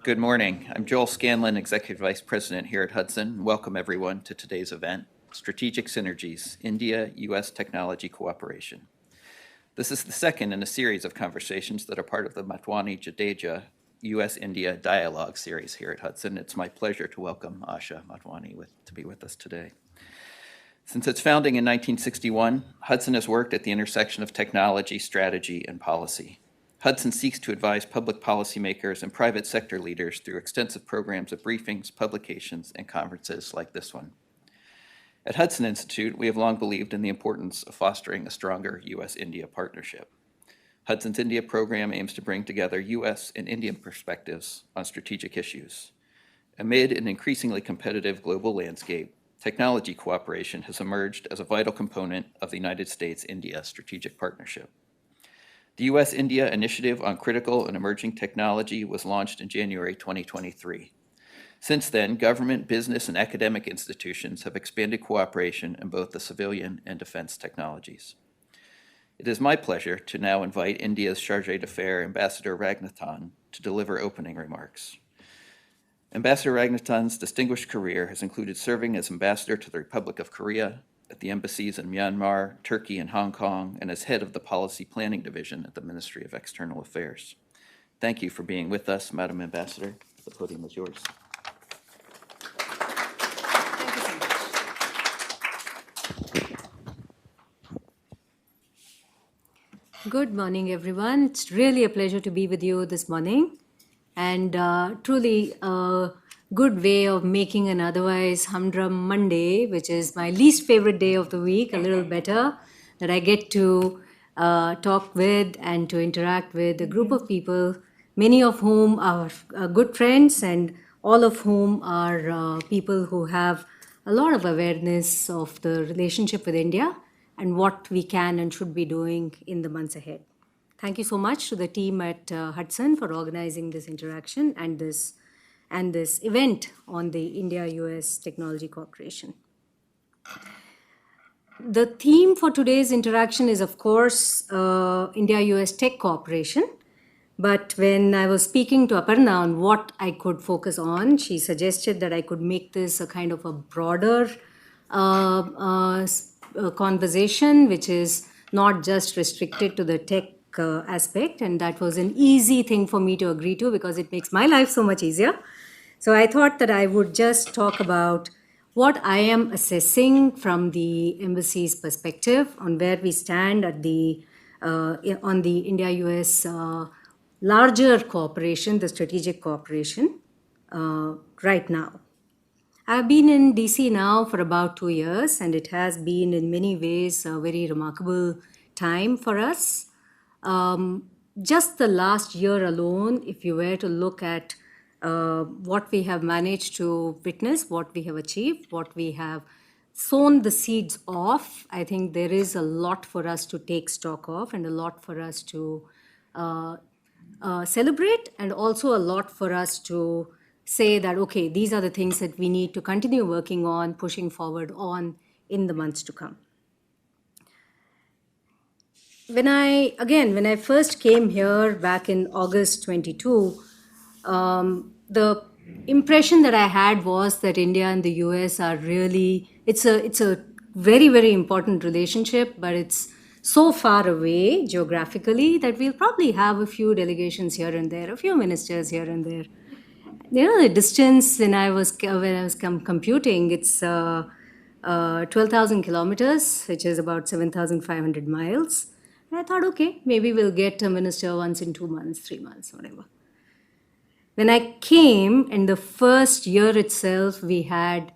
Good morning. I'm Joel Scanlon, Executive Vice President here at Hudson. Welcome everyone to today's event, Strategic Synergies, India-U.S. Technology Cooperation. This is the second in a series of conversations that are part of the Motwani Jadeja US-India Dialogue series here at Hudson. It's my pleasure to welcome Asha Motwani to be with us today. Since its founding in 1961, Hudson has worked at the intersection of technology, strategy, and policy. Hudson seeks to advise public policymakers and private sector leaders through extensive programs of briefings, publications, and conferences like this one. At Hudson Institute, we have long believed in the importance of fostering a stronger U.S.-India partnership. Hudson's India program aims to bring together U.S. and Indian perspectives on strategic issues. Amid an increasingly competitive global landscape, technology cooperation has emerged as a vital component of the United States-India strategic partnership. The U.S.-India Initiative on Critical and Emerging Technology was launched in January 2023. Since then, government, business, and academic institutions have expanded cooperation in both the civilian and defense technologies. It is my pleasure to now invite India's Chargé d'Affaires, Ambassador Ranganathan, to deliver opening remarks. Ambassador Ranganathan's distinguished career has included serving as ambassador to the Republic of Korea, at the embassies in Myanmar, Turkey, and Hong Kong, and as head of the Policy Planning Division at the Ministry of External Affairs. Thank you for being with us, Madam Ambassador. The podium is yours. Good morning, everyone. It's really a pleasure to be with you this morning, and truly a good way of making an otherwise humdrum Monday, which is my least favorite day of the week, a little better, that I get to talk with and to interact with a group of people, many of whom are good friends and all of whom are people who have a lot of awareness of the relationship with India and what we can and should be doing in the months ahead. Thank you so much to the team at Hudson for organizing this interaction and this event on the India-US Technology Cooperation. The theme for today's interaction is, of course, India-US Tech Cooperation. But when I was speaking to Aparna on what I could focus on, she suggested that I could make this a kind of a broader conversation, which is not just restricted to the tech aspect. And that was an easy thing for me to agree to because it makes my life so much easier. So I thought that I would just talk about what I am assessing from the embassy's perspective on where we stand at on the India-US larger cooperation, the strategic cooperation, right now. I've been in DC now for about 2 years, and it has been in many ways a very remarkable time for us. Just the last year alone, if you were to look at what we have managed to witness, what we have achieved, what we have sown the seeds of, I think there is a lot for us to take stock of and a lot for us to celebrate, and also a lot for us to say that, okay, these are the things that we need to continue working on, pushing forward on in the months to come. When I first came here back in August 22, the impression that I had was that India and the US are really, it's a very, very important relationship, but it's so far away geographically that we'll probably have a few delegations here and there, a few ministers here and there. You know, the distance when I was computing, it's 12,000 kilometers, which is about 7,500 miles. And I thought, okay, maybe we'll get a minister once in 2 months, 3 months, whatever. When I came, in the first year itself, we had,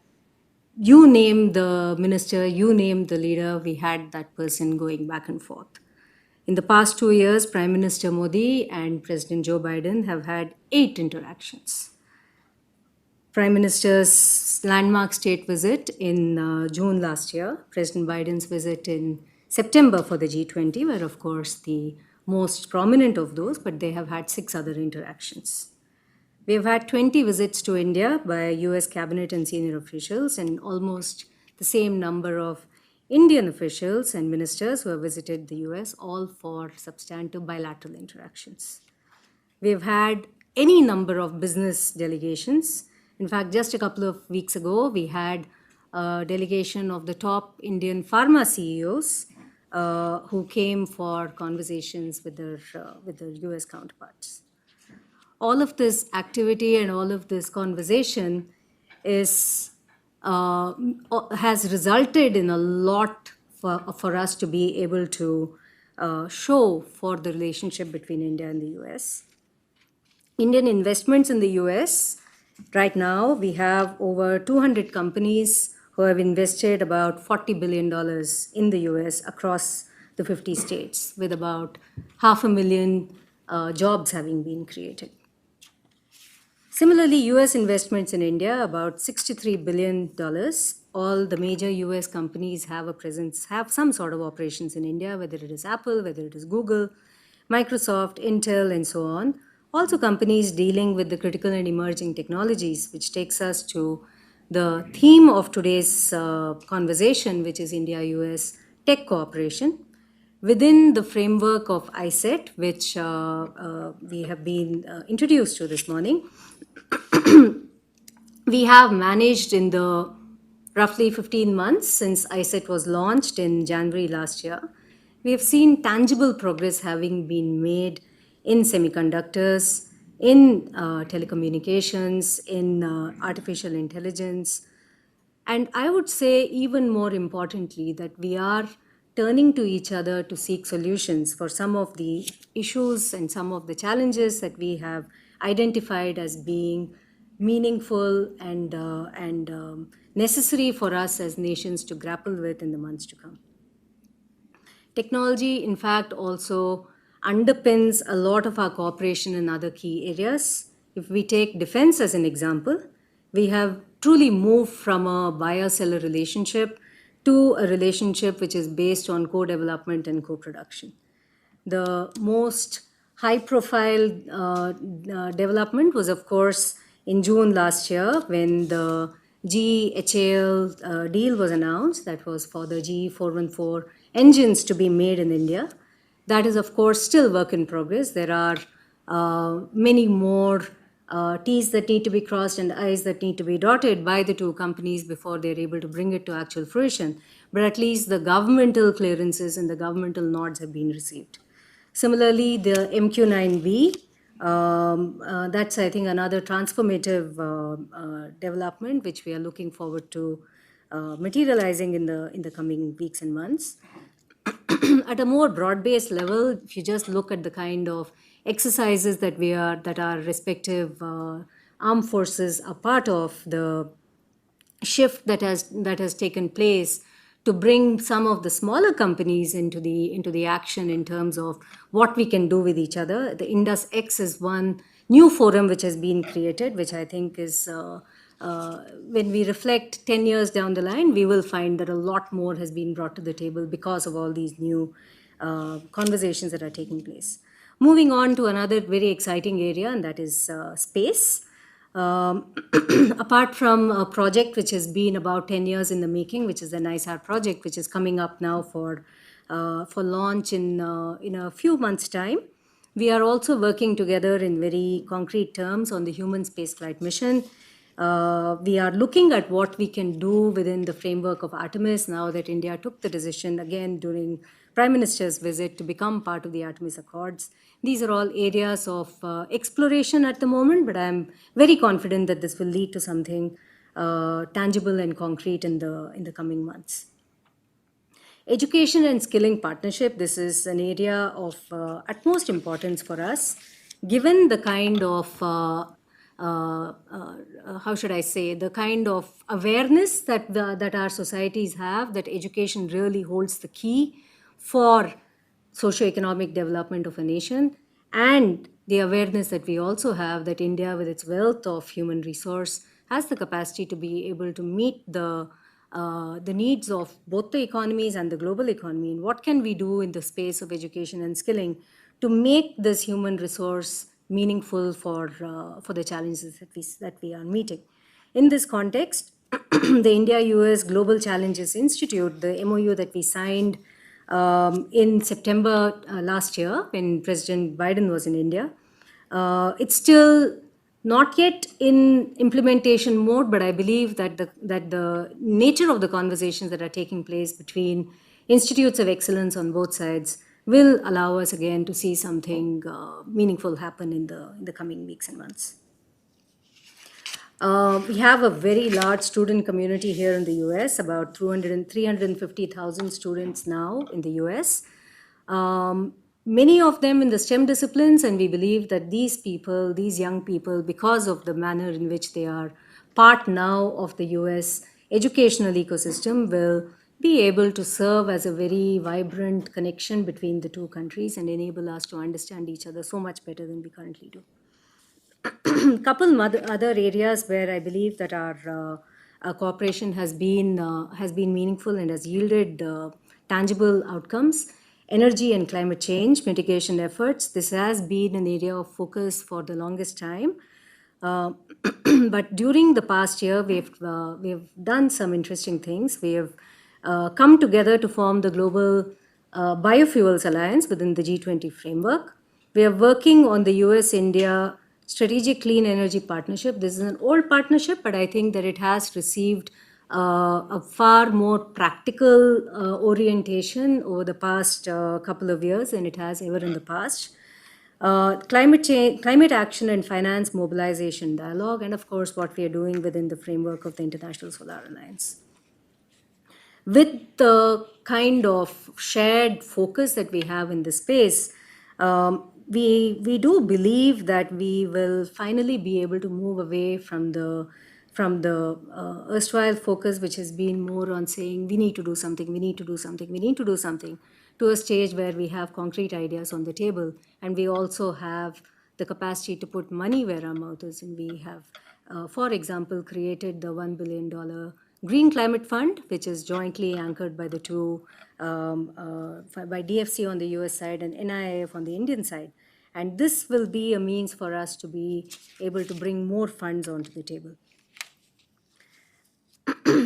you name the minister, you name the leader, we had that person going back and forth. In the past 2 years, Prime Minister Modi and President Joe Biden have had 8 interactions. Prime Minister's landmark state visit in June last year, President Biden's visit in September for the G20 were, of course, the most prominent of those, but they have had 6 other interactions. We have had 20 visits to India by US cabinet and senior officials, and almost the same number of Indian officials and ministers who have visited the US, all for substantive bilateral interactions. We have had any number of business delegations. In fact, just a couple of weeks ago, we had a delegation of the top Indian pharma CEOs who came for conversations with their US counterparts. All of this activity and all of this conversation is has resulted in a lot for us to be able to show for the relationship between India and the US. Indian investments in the US, right now we have over 200 companies who have invested about $40 billion in the US across the 50 states, with about 500,000 jobs having been created. Similarly, US investments in India, about $63 billion. All the major US companies have a presence, have some sort of operations in India, whether it is Apple, whether it is Google, Microsoft, Intel, and so on. Also companies dealing with the critical and emerging technologies, which takes us to the theme of today's conversation, which is India-US tech cooperation. Within the framework of iCET, which we have been introduced to this morning, we have managed in the roughly 15 months since iCET was launched in January last year, we have seen tangible progress having been made in semiconductors, in telecommunications, in artificial intelligence. And I would say even more importantly that we are turning to each other to seek solutions for some of the issues and some of the challenges that we have identified as being meaningful and necessary for us as nations to grapple with in the months to come. Technology, in fact, also underpins a lot of our cooperation in other key areas. If we take defense as an example, we have truly moved from a buyer-seller relationship to a relationship which is based on co-development and co-production. The most high-profile development was, of course, in June last year when the GE-HAL deal was announced. That was for the GE414 engines to be made in India. That is, of course, still work in progress. There are many more T's that need to be crossed and I's that need to be dotted by the two companies before they're able to bring it to actual fruition. But at least the governmental clearances and the governmental nods have been received. Similarly, the MQ-9B, that's, I think, another transformative development which we are looking forward to materializing in the coming weeks and months. At a more broad-based level, if you just look at the kind of exercises that our respective armed forces are part of, the shift that has taken place to bring some of the smaller companies into the action in terms of what we can do with each other. The Indus X is one new forum which has been created, which I think is when we reflect 10 years down the line, we will find that a lot more has been brought to the table because of all these new conversations that are taking place. Moving on to another very exciting area, and that is space. Apart from a project which has been about 10 years in the making, which is the NISAR project, which is coming up now for launch in a few months' time, we are also working together in very concrete terms on the human spaceflight mission. We are looking at what we can do within the framework of Artemis now that India took the decision again during Prime Minister's visit to become part of the Artemis Accords. These are all areas of exploration at the moment, but I'm very confident that this will lead to something tangible and concrete in the coming months. Education and skilling partnership, this is an area of utmost importance for us, given the kind of how should I say, the kind of awareness that our societies have, that education really holds the key for socioeconomic development of a nation, and the awareness that we also have that India, with its wealth of human resource, has the capacity to be able to meet the needs of both the economies and the global economy. And what can we do in the space of education and skilling to make this human resource meaningful for the challenges that we are meeting? In this context, the India-US Global Challenges Institute, the MOU that we signed in September last year when President Biden was in India, It's still not yet in implementation mode, but I believe that the nature of the conversations that are taking place between institutes of excellence on both sides will allow us again to see something meaningful happen in the coming weeks and months. We have a very large student community here in the US, about 350,000 students now in the US. Many of them in the STEM disciplines, and we believe that these people, these young people, because of the manner in which they are part now of the US educational ecosystem, will be able to serve as a very vibrant connection between the two countries and enable us to understand each other so much better than we currently do. Couple other areas where I believe that our cooperation has been meaningful and has yielded tangible outcomes. Energy and climate change mitigation efforts. This has been an area of focus for the longest time. But during the past year, we've done some interesting things. We have come together to form the Global Biofuels Alliance within the G20 framework. We are working on the US-India Strategic Clean Energy Partnership. This is an old partnership, but I think that it has received a far more practical orientation over the past couple of years than it has ever in the past. Climate action and finance mobilization dialogue, and of course what we are doing within the framework of the International Solar Alliance. With the kind of shared focus that we have in this space, we do believe that we will finally be able to move away from the erstwhile focus, which has been more on saying we need to do something, we need to do something, we need to do something, to a stage where we have concrete ideas on the table, and we also have the capacity to put money where our mouth is. And we have, for example, created the $1 billion Green Climate Fund, which is jointly anchored by the two, by DFC on the US side and NIIF on the Indian side. And this will be a means for us to be able to bring more funds onto the table.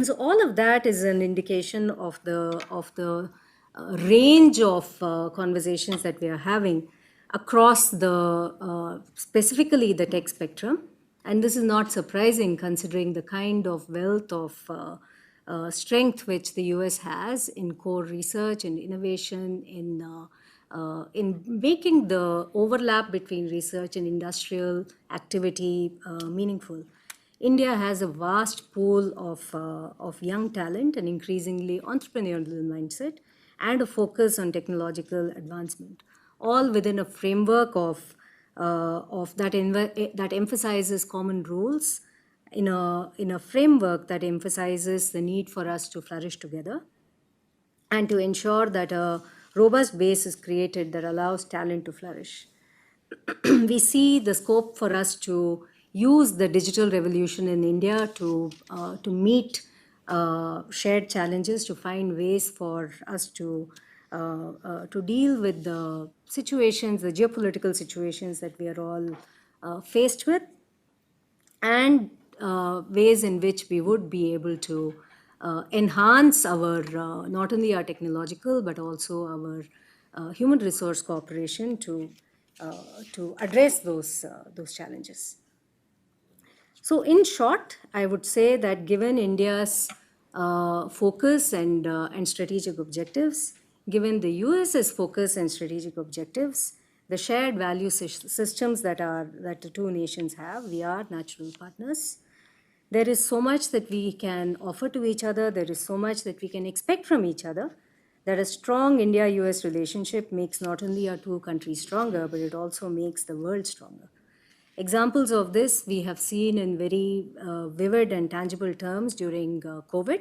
So all of that is an indication of the range of conversations that we are having across the specifically the tech spectrum. And this is not surprising considering the kind of wealth of strength which the US has in core research and innovation, in making the overlap between research and industrial activity meaningful. India has a vast pool of young talent, an increasingly entrepreneurial mindset, and a focus on technological advancement, all within a framework of that emphasizes common rules, in a framework that emphasizes the need for us to flourish together, and to ensure that a robust base is created that allows talent to flourish. We see the scope for us to use the digital revolution in India to meet shared challenges, to find ways for us to deal with the situations, the geopolitical situations that we are all faced with, and ways in which we would be able to enhance our not only our technological but also our human resource cooperation to address those challenges. So in short, I would say that given India's focus and strategic objectives, given the US's focus and strategic objectives, the shared value systems that the two nations have, we are natural partners. There is so much that we can offer to each other. There is so much that we can expect from each other, that a strong India-US relationship makes not only our two countries stronger, but it also makes the world stronger. Examples of this we have seen in very vivid and tangible terms during COVID,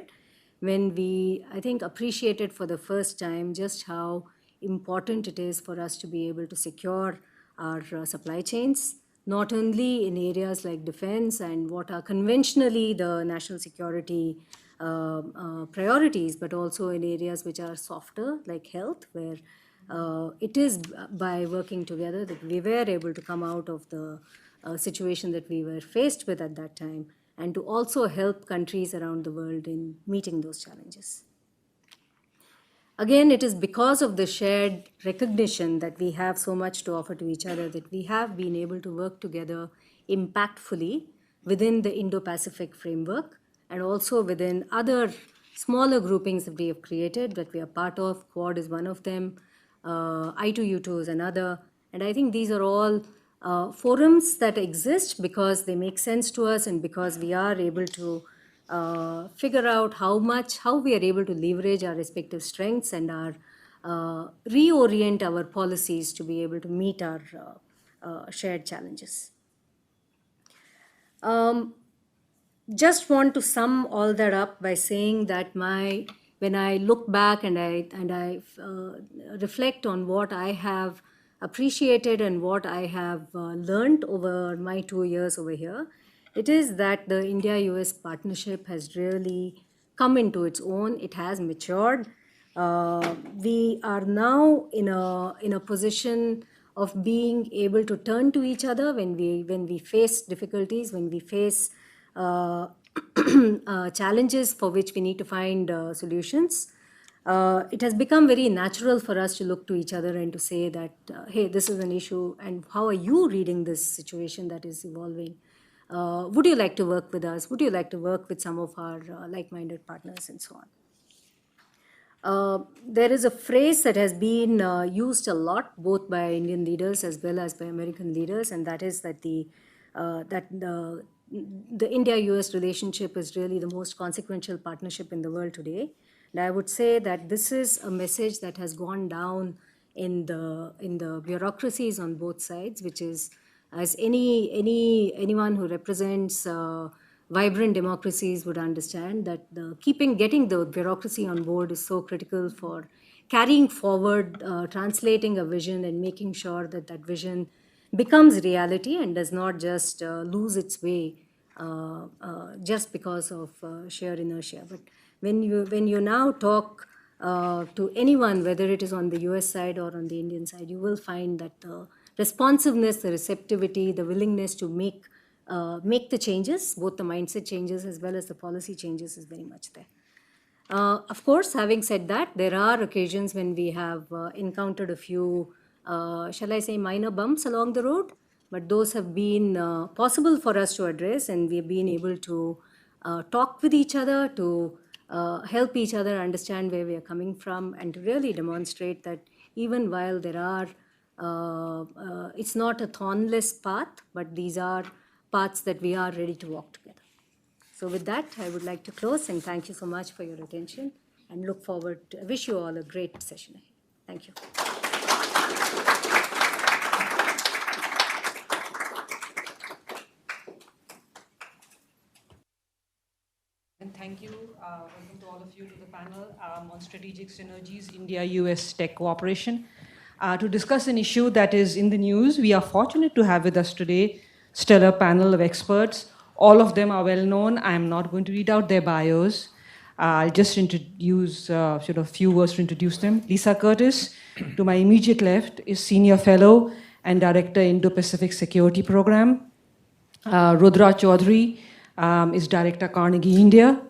when we, I think, appreciated for the first time just how important it is for us to be able to secure our supply chains, not only in areas like defense and what are conventionally the national security priorities, but also in areas which are softer, like health, where it is by working together that we were able to come out of the situation that we were faced with at that time, and to also help countries around the world in meeting those challenges. Again, it is because of the shared recognition that we have so much to offer to each other that we have been able to work together impactfully within the Indo-Pacific framework and also within other smaller groupings that we have created that we are part of. Quad is one of them, I2U2 is another. And I think these are all forums that exist because they make sense to us and because we are able to figure out how we are able to leverage our respective strengths and reorient our policies to be able to meet our shared challenges. Just want to sum all that up by saying that when I look back and I reflect on what I have appreciated and what I have learned over my 2 years over here, it is that the India-US partnership has really come into its own. It has matured. We are now in a position of being able to turn to each other when we face difficulties, when we face challenges for which we need to find solutions. It has become very natural for us to look to each other and to say that, hey, this is an issue, and how are you reading this situation that is evolving? Would you like to work with us? Would you like to work with some of our like-minded partners and so on? There is a phrase that has been used a lot, both by Indian leaders as well as by American leaders, and that is that the India-US relationship is really the most consequential partnership in the world today. And I would say that this is a message that has gone down in the bureaucracies on both sides, which is, as anyone who represents vibrant democracies would understand, that getting the bureaucracy on board is so critical for carrying forward, translating a vision and making sure that that vision becomes reality and does not just lose its way just because of sheer inertia. But when you now talk to anyone, whether it is on the US side or on the Indian side, you will find that the responsiveness, the receptivity, the willingness to make the changes, both the mindset changes as well as the policy changes, is very much there. Of course, having said that, there are occasions when we have encountered a few, shall I say, minor bumps along the road, but those have been possible for us to address, and we've been able to talk with each other, to help each other understand where we are coming from, and to really demonstrate that even while there are, it's not a thornless path, but these are paths that we are ready to walk together. So with that, I would like to close and thank you so much for your attention and look forward to, I wish you all a great session ahead. Thank you. And thank you. Welcome to all of you to the panel on strategic synergies, India-US tech cooperation. To discuss an issue that is in the news, we are fortunate to have with us today stellar panel of experts. All of them are well known. I'm not going to read out their bios. I'll just introduce sort of few words to introduce them. Lisa Curtis, to my immediate left, is Senior Fellow and Director, Indo-Pacific Security Program. Rudra Chaudhuri is Director, Carnegie, India.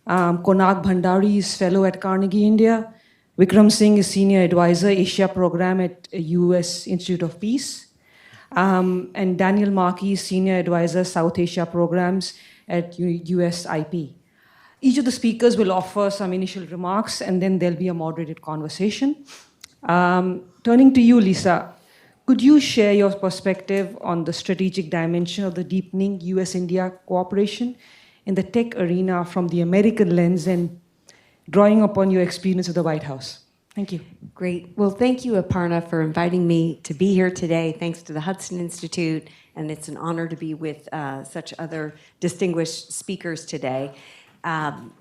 Konark Bhandari is Fellow at Carnegie, India. Vikram Singh is Senior Advisor, Asia Program at US Institute of Peace. And Daniel Markey, Senior Advisor, South Asia Programs at US IP. Each of the speakers will offer some initial remarks, and then there'll be a moderated conversation. Turning to you, Lisa, could you share your perspective on the strategic dimension of the deepening US-India cooperation in the tech arena from the American lens and drawing upon your experience at the White House? Thank you. Great. Well, thank you, Aparna, for inviting me to be here today. Thanks to the Hudson Institute, and it's an honor to be with such other distinguished speakers today.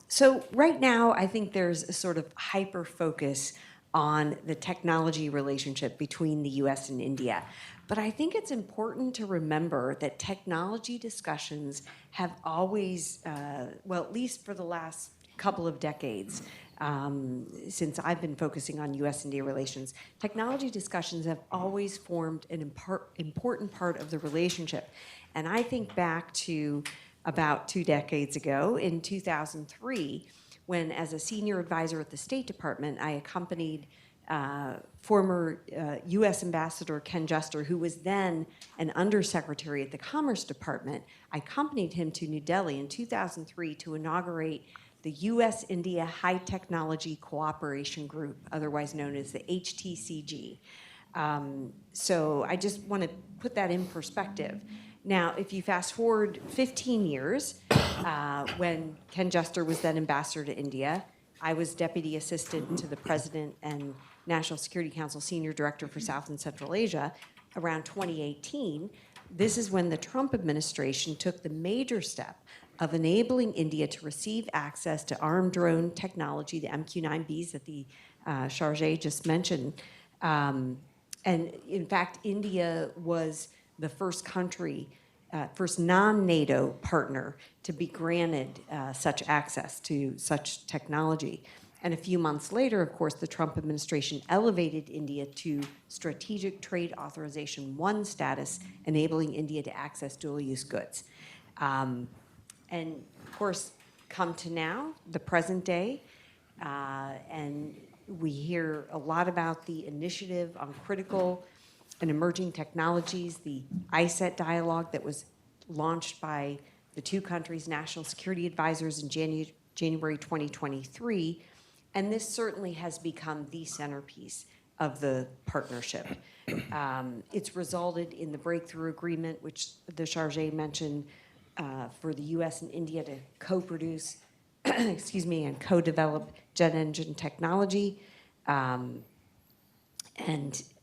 So right now, I think there's a sort of hyper-focus on the technology relationship between the US and India. But I think it's important to remember that technology discussions have always, well, at least for the last couple of decades, since I've been focusing on US-India relations, technology discussions have always formed an important part of the relationship. And I think back to about 2 decades ago, in 2003, when, as a senior advisor at the State Department, I accompanied former U.S. Ambassador Ken Juster, who was then an undersecretary at the Commerce Department. I accompanied him to New Delhi in 2003 to inaugurate the US-India High Technology Cooperation Group, otherwise known as the HTCG. So I just want to put that in perspective. Now, if you fast forward 15 years, when Ken Juster was then ambassador to India, I was deputy assistant to the president and National Security Council senior director for South and Central Asia. Around 2018, this is when the Trump administration took the major step of enabling India to receive access to armed drone technology, the MQ-9Bs that the Chargé just mentioned. And in fact, India was the first country, first non-NATO partner to be granted such access to such technology. And a few months later, of course, the Trump administration elevated India to Strategic Trade Authorization 1 status, enabling India to access dual-use goods. And of course, come to now, the present day, and we hear a lot about the initiative on critical and emerging technologies, the iCET dialogue that was launched by the two countries' national security advisors in January 2023. And this certainly has become the centerpiece of the partnership. It's resulted in the breakthrough agreement, which the Chargé mentioned, for the US and India to co-produce, excuse me, and co-develop jet engine technology. And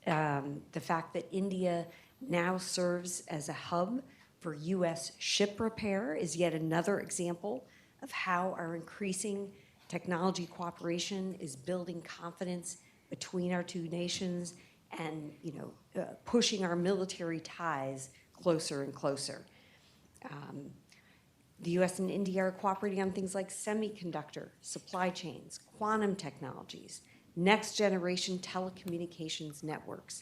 the fact that India now serves as a hub for US ship repair is yet another example of how our increasing technology cooperation is building confidence between our two nations and, pushing our military ties closer and closer. The US and India are cooperating on things like semiconductor supply chains, quantum technologies, next generation telecommunications networks.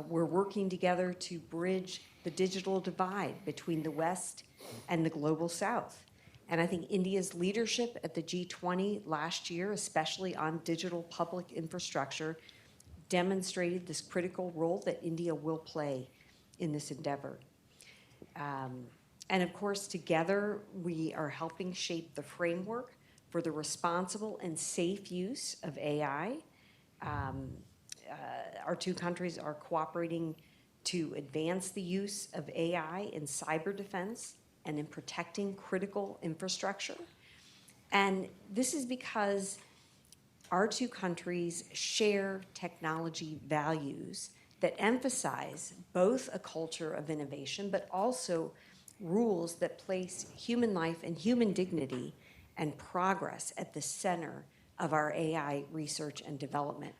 We're working together to bridge the digital divide between the West and the global South. And I think India's leadership at the G20 last year, especially on digital public infrastructure, demonstrated this critical role that India will play in this endeavor. And of course, together, we are helping shape the framework for the responsible and safe use of AI. Our two countries are cooperating to advance the use of AI in cyber defense and in protecting critical infrastructure. And this is because our two countries share technology values that emphasize both a culture of innovation, but also rules that place human life and human dignity and progress at the center of our AI research and development.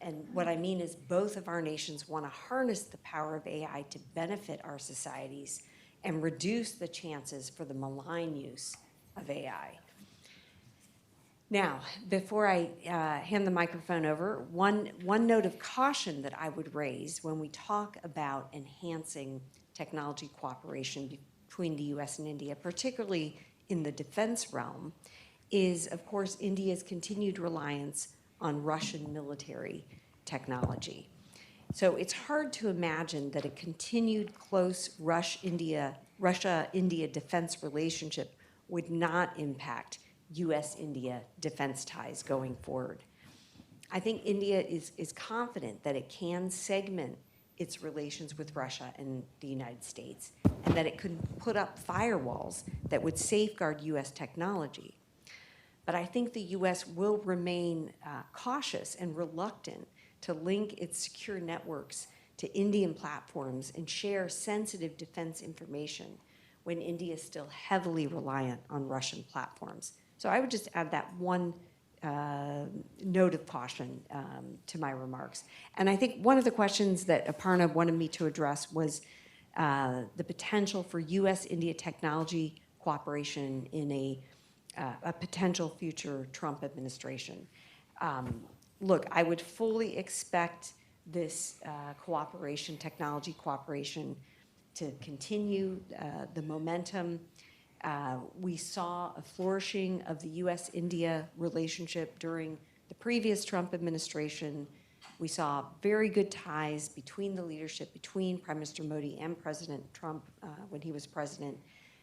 And what I mean is both of our nations want to harness the power of AI to benefit our societies and reduce the chances for the malign use of AI. Now, before I hand the microphone over, one note of caution that I would raise when we talk about enhancing technology cooperation between the US and India, particularly in the defense realm, is, of course, India's continued reliance on Russian military technology. So it's hard to imagine that a continued close Russia-India defense relationship would not impact US-India defense ties going forward. I think India is confident that it can segment its relations with Russia and the United States, and that it could put up firewalls that would safeguard US technology. But I think the US will remain cautious and reluctant to link its secure networks to Indian platforms and share sensitive defense information when India is still heavily reliant on Russian platforms. So I would just add that one note of caution to my remarks. And I think one of the questions that Aparna wanted me to address was the potential for US-India technology cooperation in a potential future Trump administration. Look, I would fully expect this cooperation, technology cooperation, to continue the momentum We saw a flourishing of the US-India relationship during the previous Trump administration. We saw very good ties between the leadership, between Prime Minister Modi and President Trump when he was president.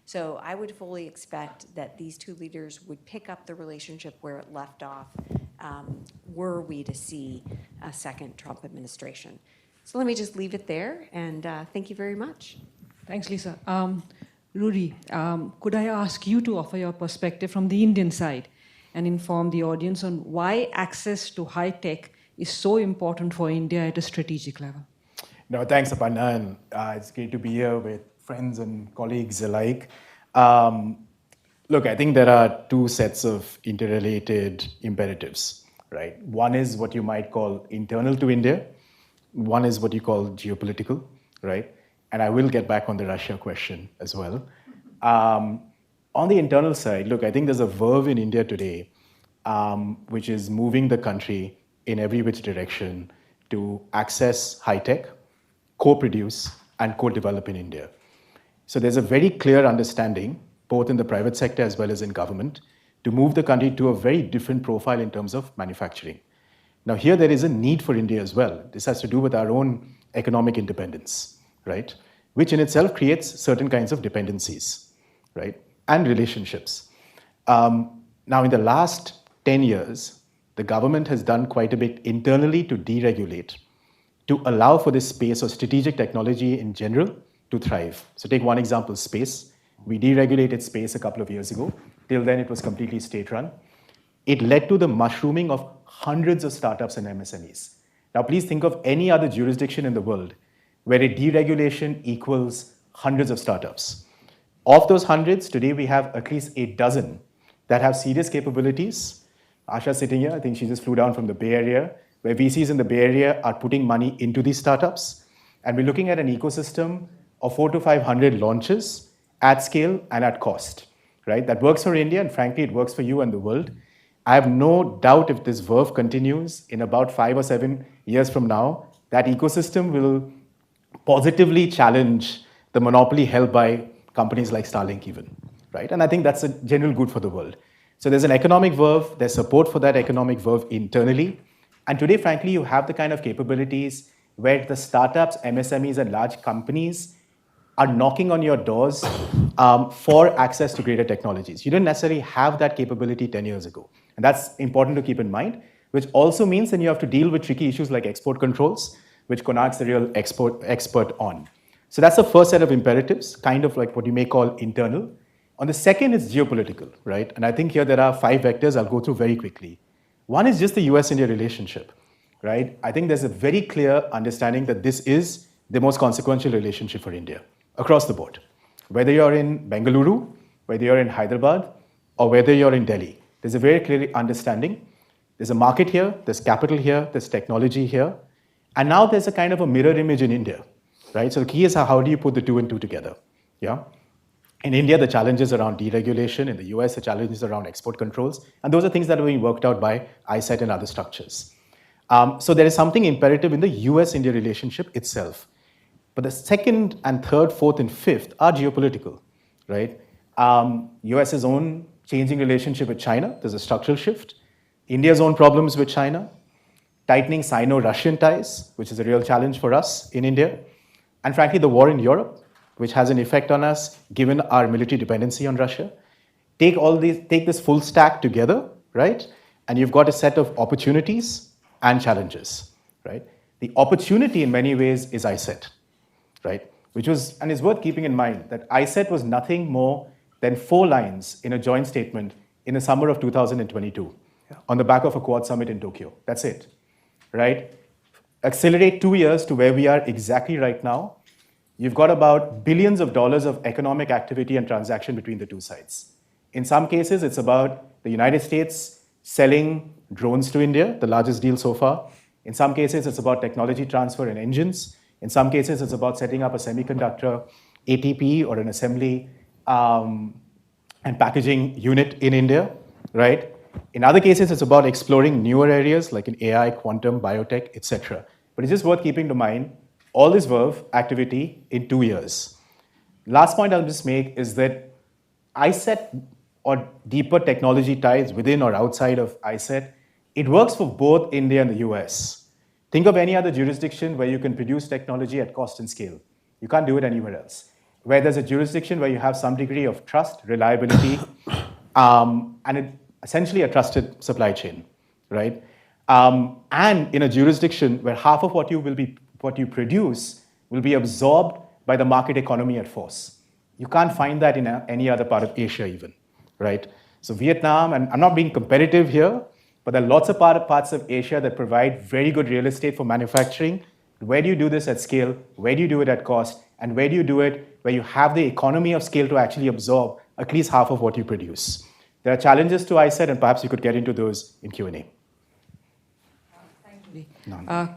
So I would fully expect that these two leaders would pick up the relationship where it left off were we to see a second Trump administration. So let me just leave it there, and thank you very much. Thanks, Lisa. Rudy, could I ask you to offer your perspective from the Indian side and inform the audience on why access to high tech is so important for India at a strategic level? No, thanks, Aparna, and it's great to be here with friends and colleagues alike. Look, I think there are two sets of interrelated imperatives, right? One is what you might call internal to India. One is what you call geopolitical, right? And I will get back on the Russia question as well. On the internal side, look, I think there's a verve in India today, which is moving the country in every which direction to access high tech, co-produce, and co-develop in India. So there's a very clear understanding, both in the private sector as well as in government, to move the country to a very different profile in terms of manufacturing. Now here there is a need for India as well. This has to do with our own economic independence, right? Which in itself creates certain kinds of dependencies, right? And relationships. Now in the last 10 years, the government has done quite a bit internally to deregulate, to allow for this space of strategic technology in general to thrive. So take one example, space. We deregulated space a couple of years ago. Till then, it was completely state-run. It led to the mushrooming of hundreds of startups and MSMEs. Now, please think of any other jurisdiction in the world where a deregulation equals hundreds of startups. Of those hundreds, today we have at least a dozen that have serious capabilities. Asha's sitting here. I think she just flew down from the Bay Area, where VCs in the Bay Area are putting money into these startups. And we're looking at an ecosystem of 400 to 500 launches at scale and at cost, right? That works for India, and frankly, it works for you and the world. I have no doubt if this verve continues in about 5 or 7 years from now, that ecosystem will positively challenge the monopoly held by companies like Starlink even, right? And I think that's a general good for the world. So there's an economic verve, there's support for that economic verve internally. And today, frankly, you have the kind of capabilities where the startups, MSMEs, and large companies are knocking on your doors for access to greater technologies. You didn't necessarily have that capability 10 years ago. And that's important to keep in mind, which also means then you have to deal with tricky issues like export controls, which Konark's the real expert on. So that's the first set of imperatives, kind of like what you may call internal. On the second, it's geopolitical, right? And I think here there are 5 vectors I'll go through very quickly. One is just the US-India relationship, right? I think there's a very clear understanding that this is the most consequential relationship for India across the board. Whether you're in Bengaluru, whether you're in Hyderabad, or whether you're in Delhi, there's a very clear understanding. There's a market here, there's capital here, there's technology here. And now there's a kind of a mirror image in India, right? So the key is how do you put the 2 and 2 together, yeah? In India, the challenges around deregulation. In the US, the challenges around export controls. And those are things that are being worked out by iCET and other structures. So there is something imperative in the US-India relationship itself. But the second and third, fourth, and fifth are geopolitical, right? US's own changing relationship with China, there's a structural shift. India's own problems with China. Tightening Sino-Russian ties, which is a real challenge for us in India. And frankly, the war in Europe, which has an effect on us given our military dependency on Russia. Take this full stack together, right? And you've got a set of opportunities and challenges, right? The opportunity in many ways is iCET, right? And it's worth keeping in mind that iCET was nothing more than 4 lines in a joint statement in the summer of 2022 on the back of a Quad summit in Tokyo. That's it, right? Accelerate 2 years to where we are exactly right now. You've got about billions of dollars of economic activity and transaction between the two sides. In some cases, it's about the United States selling drones to India, the largest deal so far. In some cases, it's about technology transfer and engines. In some cases, it's about setting up a semiconductor ATP or an assembly and packaging unit in India, right? In other cases, it's about exploring newer areas like in AI, quantum, biotech, etc. But it's just worth keeping in mind all this verve activity in 2 years. Last point I'll just make is that iCET or deeper technology ties within or outside of iCET, it works for both India and the US. Think of any other jurisdiction where you can produce technology at cost and scale. You can't do it anywhere else. Where there's a jurisdiction where you have some degree of trust, reliability, essentially a trusted supply chain, right? And in a jurisdiction where half of what you produce will be absorbed by the market economy at force. You can't find that in any other part of Asia even, right? So Vietnam, and I'm not being competitive here, but there are lots of parts of Asia that provide very good real estate for manufacturing. Where do you do this at scale? Where do you do it at cost? And where do you do it where you have the economy of scale to actually absorb at least half of what you produce? There are challenges to iCET, and perhaps you could get into those in Q&A.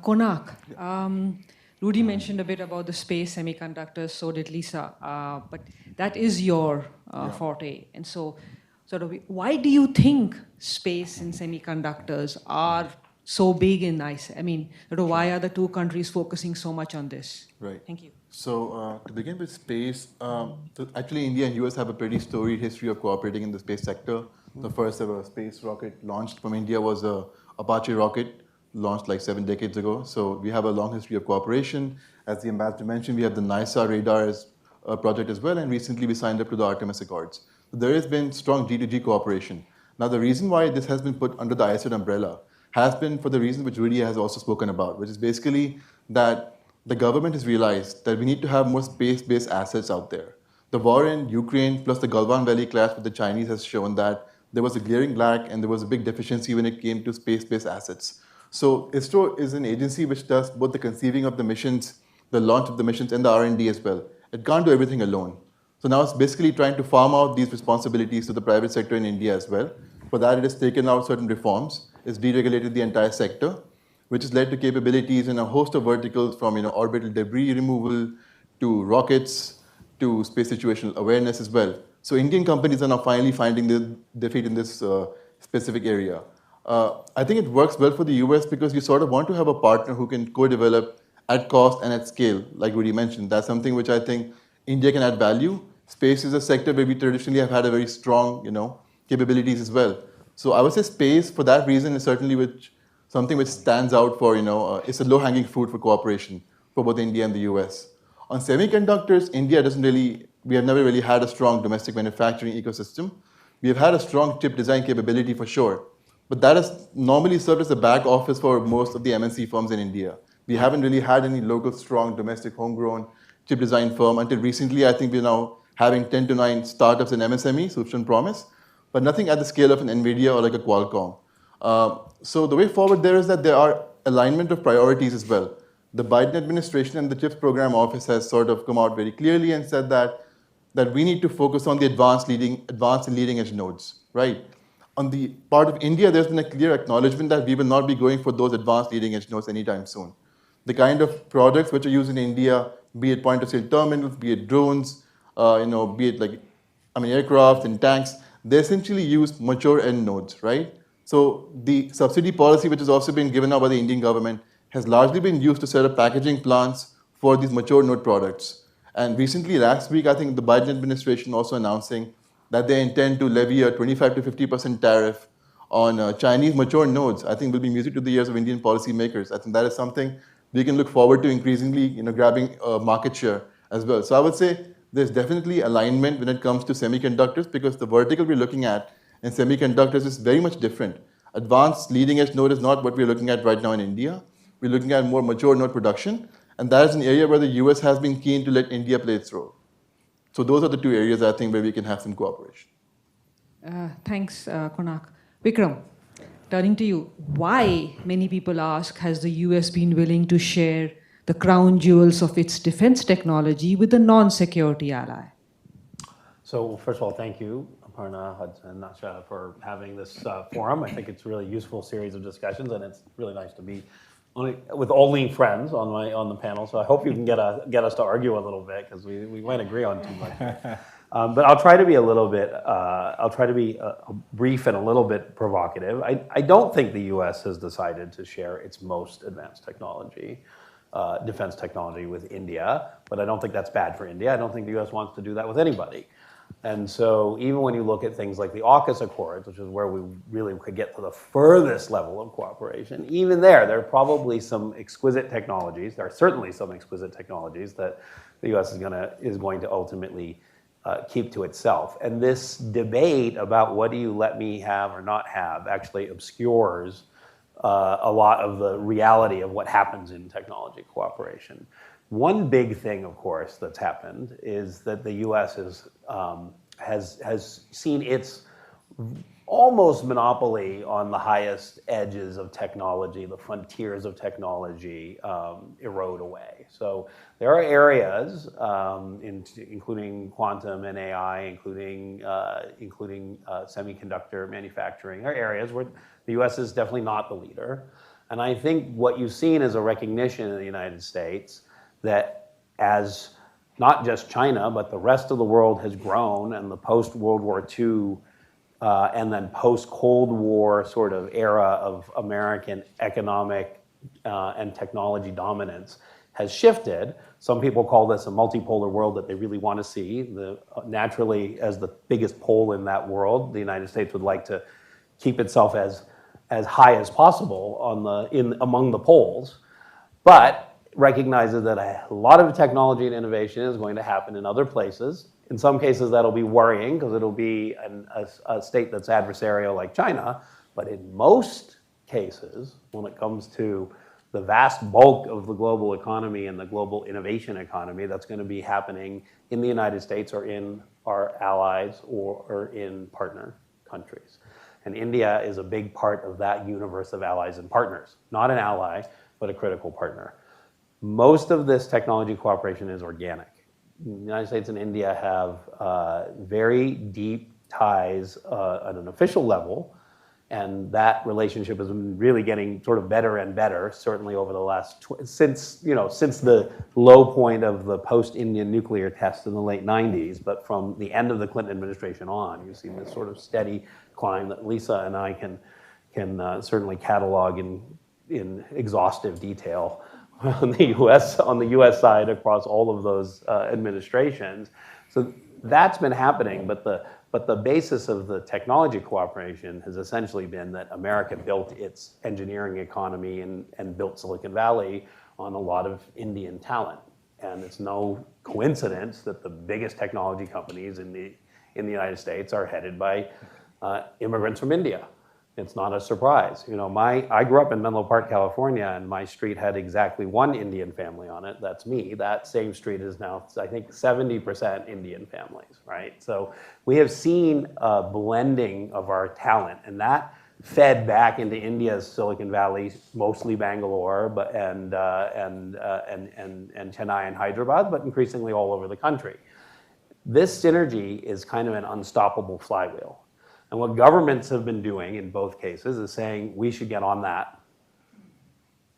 Konark, Rudy mentioned a bit about the space semiconductors, so did Lisa, but that is your forte. And so, why do you think space and semiconductors are so big in iCET? I mean, why are the two countries focusing so much on this? Right. Thank you. So to begin with space, so actually India and US have a pretty storied history of cooperating in the space sector. The first ever space rocket launched from India was a Apache rocket, launched like 7 decades ago. So we have a long history of cooperation. As the ambassador mentioned, we have the NISA radar project as well, and recently we signed up to the Artemis Accords. So there has been strong G2G cooperation. Now the reason why this has been put under the iCET umbrella has been for the reason which Rudy has also spoken about, which is basically that the government has realized that we need to have more space-based assets out there. The war in Ukraine plus the Galwan Valley clash with the Chinese has shown that there was a glaring lack and there was a big deficiency when it came to space-based assets. So ISRO is an agency which does both the conceiving of the missions, the launch of the missions, and the R&D as well. It can't do everything alone. So now it's basically trying to farm out these responsibilities to the private sector in India as well. For that, it has taken out certain reforms. It's deregulated the entire sector, which has led to capabilities in a host of verticals from orbital debris removal to rockets to space situational awareness as well. So Indian companies are now finally finding their feet in this specific area. I think it works well for the US because you sort of want to have a partner who can co-develop at cost and at scale, like Rudy mentioned. That's something which I think India can add value. Space is a sector where we traditionally have had a very strong, capabilities as well. So I would say space, for that reason, is certainly something which stands out for, it's a low-hanging fruit for cooperation for both India and the US. On semiconductors, India we have never really had a strong domestic manufacturing ecosystem. We have had a strong chip design capability for sure, but that has normally served as a back office for most of the MNC firms in India. We haven't really had any local, strong, domestic, homegrown chip design firm. Until recently, I think we're now having 10 to 9 startups in MSME, Substan Promise, but nothing at the scale of an NVIDIA or like a Qualcomm. So the way forward there is that there are alignment of priorities as well. The Biden administration and the CHIPS program office has sort of come out very clearly and said that we need to focus on the advanced and leading edge nodes, right? On the part of India, there's been a clear acknowledgement that we will not be going for those advanced leading edge nodes anytime soon. The kind of products which are used in India, be it point of sale terminals, be it drones, be it aircraft and tanks, they essentially use mature end nodes, right? So the subsidy policy, which has also been given out by the Indian government, has largely been used to set up packaging plants for these mature node products. And recently, last week, I think the Biden administration also announcing that they intend to levy a 25 to 50% tariff on Chinese mature nodes. I think will be music to the ears of Indian policymakers. I think that is something we can look forward to increasingly, grabbing market share as well. So I would say there's definitely alignment when it comes to semiconductors because the vertical we're looking at in semiconductors is very much different. Advanced leading edge node is not what we're looking at right now in India. We're looking at more mature node production, and that is an area where the US has been keen to let India play its role. So those are the two areas I think where we can have some cooperation. Thanks, Konark. Vikram, turning to you, why, many people ask, has the US been willing to share the crown jewels of its defense technology with a non-security ally? So first of all, thank you, Aparna, Hudson, Nasha, for having this forum. I think it's a really useful series of discussions, and it's really nice to be with only friends on the panel. So I hope you can get us to argue a little bit because we might agree on too much. But I'll try to be a little bit. I'll try to be brief and a little bit provocative. I don't think the U.S. has decided to share its most advanced technology, defense technology, with India. But I don't think that's bad for India. I don't think the U.S. wants to do that with anybody. And so even when you look at things like the AUKUS Accords, which is where we really could get to the furthest level of cooperation, even there are probably some exquisite technologies. There are certainly some exquisite technologies that the U.S. is going to ultimately keep to itself. And this debate about what do you let me have or not have actually obscures a lot of the reality of what happens in technology cooperation. One big thing, of course, that's happened is that the U.S. has seen its almost monopoly on the highest edges of technology, the frontiers of technology, erode away. So there are areas, including quantum and AI, including semiconductor manufacturing, are areas where the U.S. is definitely not the leader. And I think what you've seen is a recognition in the United States that as not just China, but the rest of the world has grown, and the post-World War II and then post-Cold War sort of era of American economic and technology dominance has shifted. Some people call this a multipolar world that they really want to see. Naturally, as the biggest pole in that world, the United States would like to keep itself as high as possible among the poles, but recognizes that a lot of technology and innovation is going to happen in other places. In some cases, that'll be worrying because it'll be a state that's adversarial like China. But in most cases, when it comes to the vast bulk of the global economy and the global innovation economy, that's going to be happening in the United States or in our allies or in partner countries. And India is a big part of that universe of allies and partners. Not an ally, but a critical partner. Most of this technology cooperation is organic. The United States and India have very deep ties at an official level, and that relationship has been really getting sort of better and better, certainly over the last, since the low point of the post-Indian nuclear test in the late 90s, but from the end of the Clinton administration on, you've seen this sort of steady climb that Lisa and I can certainly catalog in exhaustive detail on the U.S. side across all of those administrations. So that's been happening, but the basis of the technology cooperation has essentially been that America built its engineering economy and built Silicon Valley on a lot of Indian talent. And it's no coincidence that the biggest technology companies in the United States are headed by immigrants from India. It's not a surprise. I grew up in Menlo Park, California, and my street had exactly one Indian family on it. That's me. That same street is now, I think, 70% Indian families, right? So we have seen a blending of our talent, and that fed back into India's Silicon Valley, mostly Bangalore, and Chennai and Hyderabad, but increasingly all over the country. This synergy is kind of an unstoppable flywheel. And what governments have been doing in both cases is saying we should get on that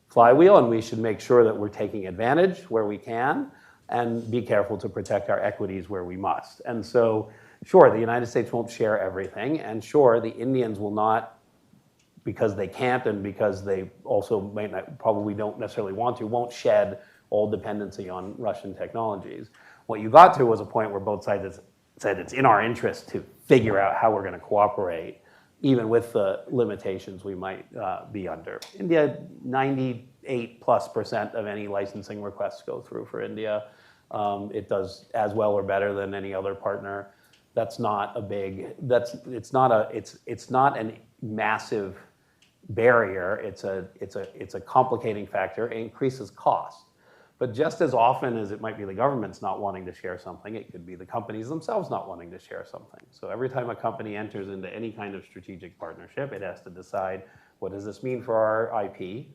flywheel and we should make sure that we're taking advantage where we can and be careful to protect our equities where we must. And so, sure, the United States won't share everything, and sure, the Indians will not, because they can't and because they also probably don't necessarily want to, won't shed all dependency on Russian technologies. What you got to was a point where both sides said it's in our interest to figure out how we're going to cooperate, even with the limitations we might be under. India, 98+% of any licensing requests go through for India. It does as well or better than any other partner. That's not a big. It's not a massive barrier. It's a complicating factor. It increases cost. But just as often as it might be the government's not wanting to share something, it could be the companies themselves not wanting to share something. So every time a company enters into any kind of strategic partnership, it has to decide, what does this mean for our IP?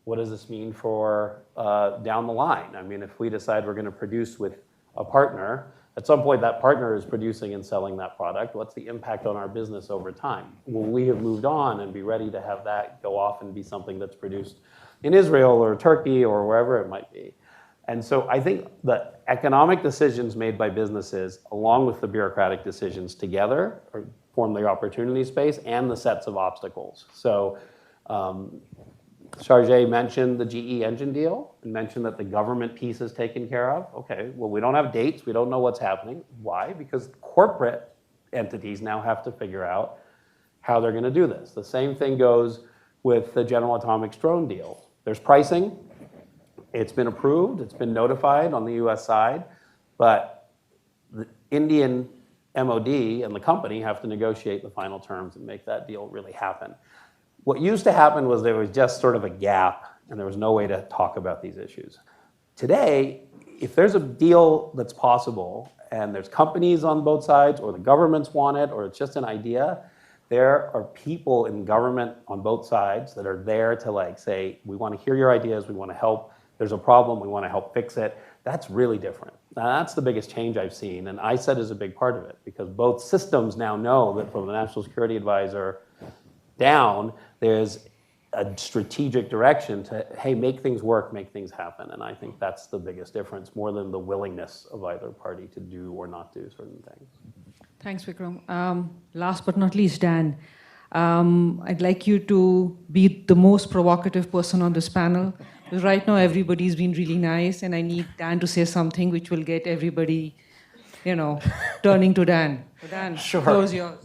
What does this mean for down the line? I mean, if we decide we're going to produce with a partner, at some point that partner is producing and selling that product. What's the impact on our business over time? Will we have moved on and be ready to have that go off and be something that's produced in Israel or Turkey or wherever it might be? And so I think the economic decisions made by businesses, along with the bureaucratic decisions together, form the opportunity space and the sets of obstacles. So Chargé mentioned the GE engine deal and mentioned that the government piece is taken care of. Okay, well, we don't have dates. We don't know what's happening. Why? Because corporate entities now have to figure out how they're going to do this. The same thing goes with the General Atomics drone deal. There's pricing. It's been approved. It's been notified on the US side. But the Indian MOD and the company have to negotiate the final terms and make that deal really happen. What used to happen was there was just sort of a gap and there was no way to talk about these issues. Today, if there's a deal that's possible and there's companies on both sides or the governments want it or it's just an idea, there are people in government on both sides that are there to like say, we want to hear your ideas, we want to help, there's a problem, we want to help fix it. That's really different. Now, that's the biggest change I've seen, and iCET is a big part of it because both systems now know that from the National Security Advisor down, there's a strategic direction to, hey, make things work, make things happen. And I think that's the biggest difference, more than the willingness of either party to do or not do certain things. Thanks, Vikram. Last but not least, Dan. I'd like you to be the most provocative person on this panel. Because right now, everybody's been really nice, and I need Dan to say something which will get everybody, turning to Dan. So Dan, Sure. floor is yours.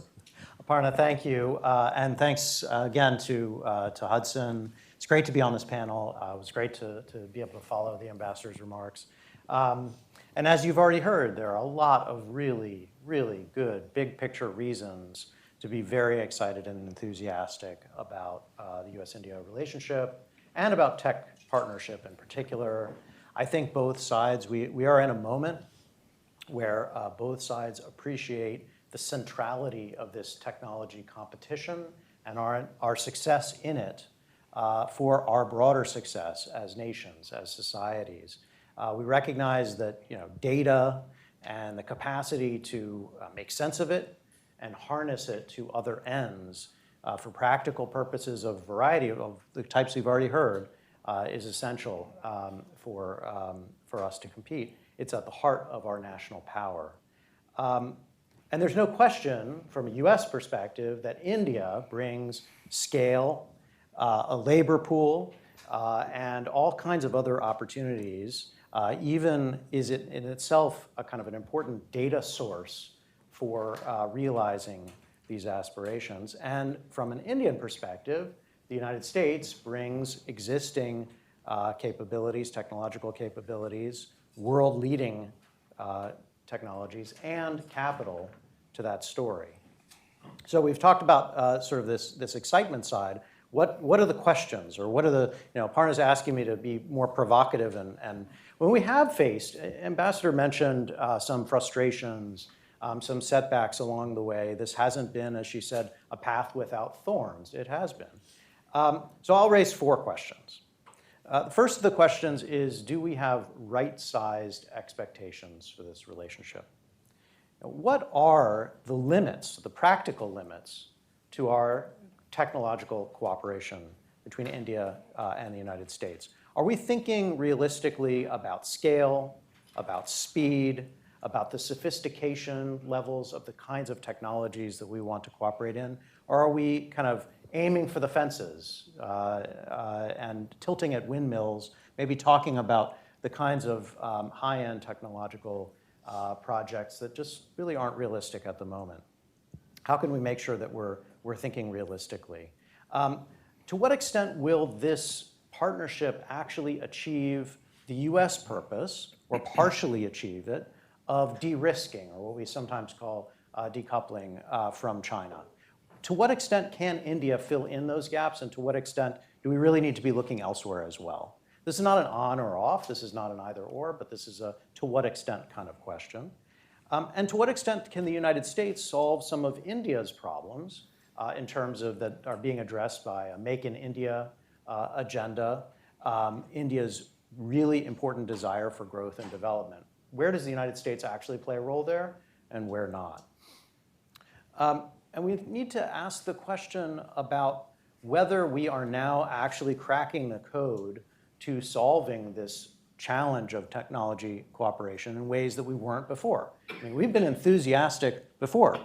Aparna, thank you. And thanks again to Hudson. It's great to be on this panel. It was great to be able to follow the ambassador's remarks. And as you've already heard, there are a lot of really, really good big picture reasons to be very excited and enthusiastic about the US-India relationship and about tech partnership in particular. I think both sides, we are in a moment where both sides appreciate the centrality of this technology competition and our success in it for our broader success as nations, as societies. We recognize that data and the capacity to make sense of it and harness it to other ends for practical purposes of a variety of the types we've already heard is essential for us to compete. It's at the heart of our national power. And there's no question from a US perspective that India brings scale, a labor pool, and all kinds of other opportunities. Even is it in itself a kind of an important data source for realizing these aspirations. And from an Indian perspective, the United States brings existing capabilities, technological capabilities, world-leading technologies, and capital to that story. So we've talked about sort of this excitement side. What are the questions, or what are the, Aparna's asking me to be more provocative, and when we have faced, Ambassador mentioned some frustrations, some setbacks along the way. This hasn't been, as she said, a path without thorns. It has been. So I'll raise 4 questions. The first of the questions is, do we have right-sized expectations for this relationship? What are the limits, the practical limits, to our technological cooperation between India and the United States? Are we thinking realistically about scale, about speed, about the sophistication levels of the kinds of technologies that we want to cooperate in? Or are we kind of aiming for the fences and tilting at windmills, maybe talking about the kinds of high-end technological projects that just really aren't realistic at the moment? How can we make sure that we're thinking realistically? To what extent will this partnership actually achieve the US purpose, or partially achieve it, of de-risking, or what we sometimes call decoupling from China? To what extent can India fill in those gaps, and to what extent do we really need to be looking elsewhere as well? This is not an on or off, this is not an either or, but this is a to what extent kind of question. And to what extent can the United States solve some of India's problems in terms of that are being addressed by a Make in India agenda, India's really important desire for growth and development? Where does the United States actually play a role there, and where not? And we need to ask the question about whether we are now actually cracking the code to solving this challenge of technology cooperation in ways that we weren't before. I mean, we've been enthusiastic before.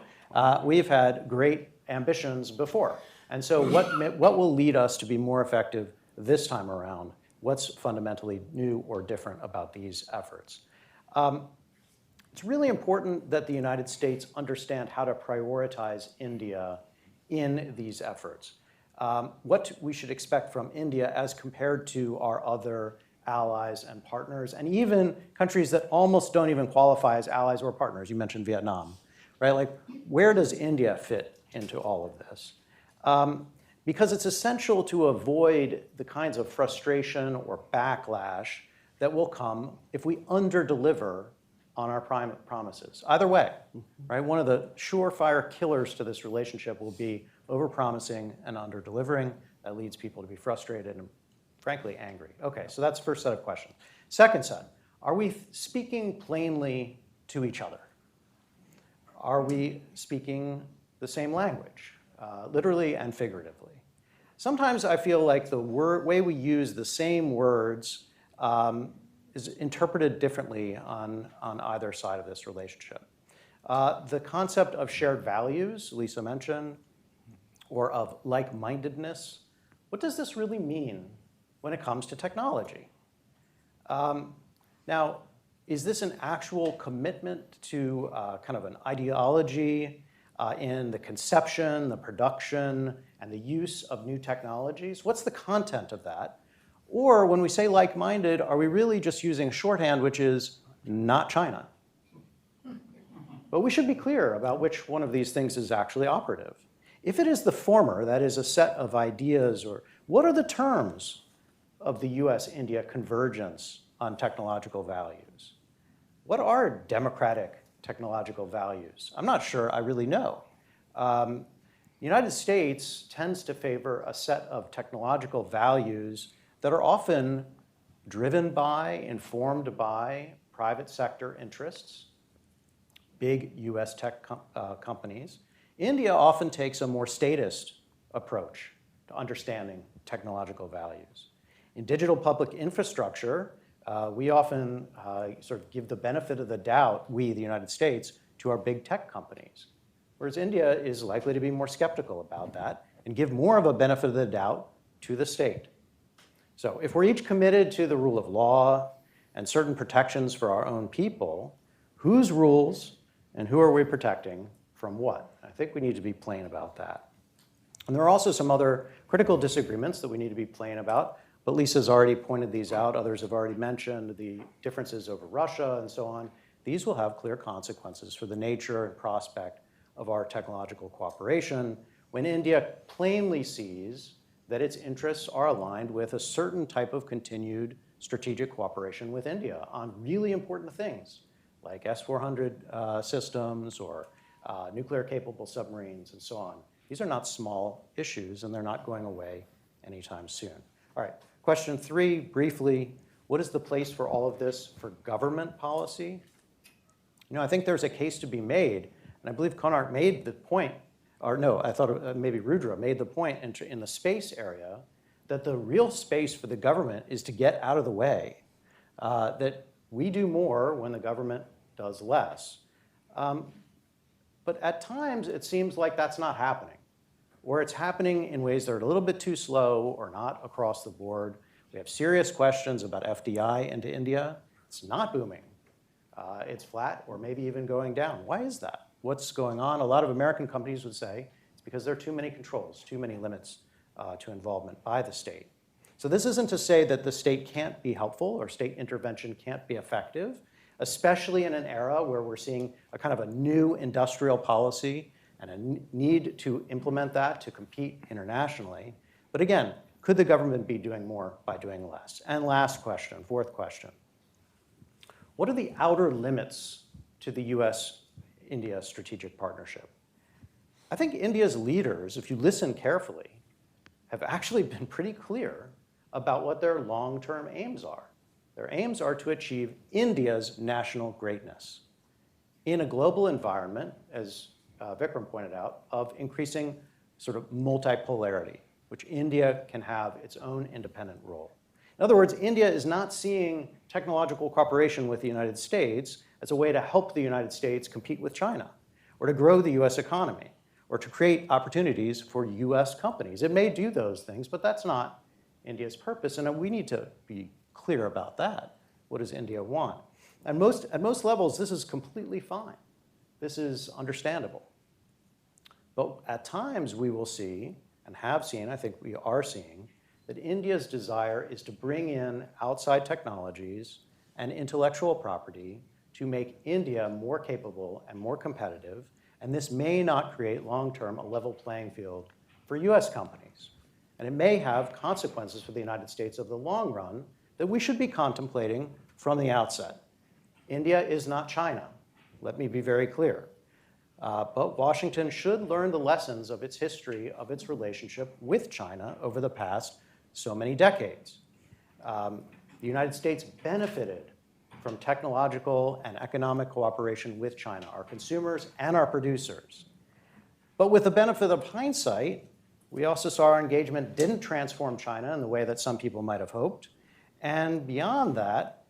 We've had great ambitions before. And so what will lead us to be more effective this time around? What's fundamentally new or different about these efforts? It's really important that the United States understand how to prioritize India in these efforts. What we should expect from India as compared to our other allies and partners, and even countries that almost don't even qualify as allies or partners. You mentioned Vietnam, right? Like, where does India fit into all of this? Because it's essential to avoid the kinds of frustration or backlash that will come if we underdeliver on our promises. Either way, right? One of the surefire killers to this relationship will be overpromising and underdelivering. That leads people to be frustrated and frankly angry. Okay, so that's the first set of questions. Second set, are we speaking plainly to each other? Are we speaking the same language, literally and figuratively? Sometimes I feel like the way we use the same words is interpreted differently on either side of this relationship. The concept of shared values, Lisa mentioned, or of like-mindedness, what does this really mean when it comes to technology? Now, is this an actual commitment to kind of an ideology in the conception, the production, and the use of new technologies? What's the content of that? Or when we say like-minded, are we really just using shorthand, which is not China? But we should be clear about which one of these things is actually operative. If it is the former, that is a set of ideas, or what are the terms of the US-India convergence on technological values? What are democratic technological values? I'm not sure I really know. The United States tends to favor a set of technological values that are often driven by, informed by private sector interests, big US tech companies. India often takes a more statist approach to understanding technological values. In digital public infrastructure, we often sort of give the benefit of the doubt, we, the United States, to our big tech companies. Whereas India is likely to be more skeptical about that and give more of a benefit of the doubt to the state. So if we're each committed to the rule of law and certain protections for our own people, whose rules and who are we protecting from what? I think we need to be plain about that. And there are also some other critical disagreements that we need to be plain about, but Lisa's already pointed these out. Others have already mentioned the differences over Russia and so on. These will have clear consequences for the nature and prospect of our technological cooperation when India plainly sees that its interests are aligned with a certain type of continued strategic cooperation with India on really important things like S-400 systems or nuclear-capable submarines and so on. These are not small issues, and they're not going away anytime soon. All right, question 3, briefly, what is the place for all of this for government policy? You know, I think there's a case to be made, and I believe Konark made the point, or no, I thought maybe Rudra made the point in the space area that the real space for the government is to get out of the way, that we do more when the government does less. But at times, it seems like that's not happening, or it's happening in ways that are a little bit too slow or not across the board. We have serious questions about FDI into India. It's not booming. It's flat or maybe even going down. Why is that? What's going on? A lot of American companies would say it's because there are too many controls, too many limits to involvement by the state. So this isn't to say that the state can't be helpful or state intervention can't be effective, especially in an era where we're seeing a kind of a new industrial policy and a need to implement that to compete internationally. But again, could the government be doing more by doing less? And last question, fourth question. What are the outer limits to the US-India strategic partnership? I think India's leaders, if you listen carefully, have actually been pretty clear about what their long-term aims are. Their aims are to achieve India's national greatness in a global environment, as Vikram pointed out, of increasing sort of multipolarity, which India can have its own independent role. In other words, India is not seeing technological cooperation with the United States as a way to help the United States compete with China, or to grow the US economy, or to create opportunities for US companies. It may do those things, but that's not India's purpose, and we need to be clear about that. What does India want? At most levels, this is completely fine. This is understandable. But at times we will see, and have seen, I think we are seeing, that India's desire is to bring in outside technologies and intellectual property to make India more capable and more competitive, and this may not create long-term a level playing field for US companies. And it may have consequences for the United States over the long run that we should be contemplating from the outset. India is not China. Let me be very clear. But Washington should learn the lessons of its history, of its relationship with China over the past so many decades. The United States benefited from technological and economic cooperation with China, our consumers and our producers. But with the benefit of hindsight, we also saw our engagement didn't transform China in the way that some people might have hoped. And beyond that,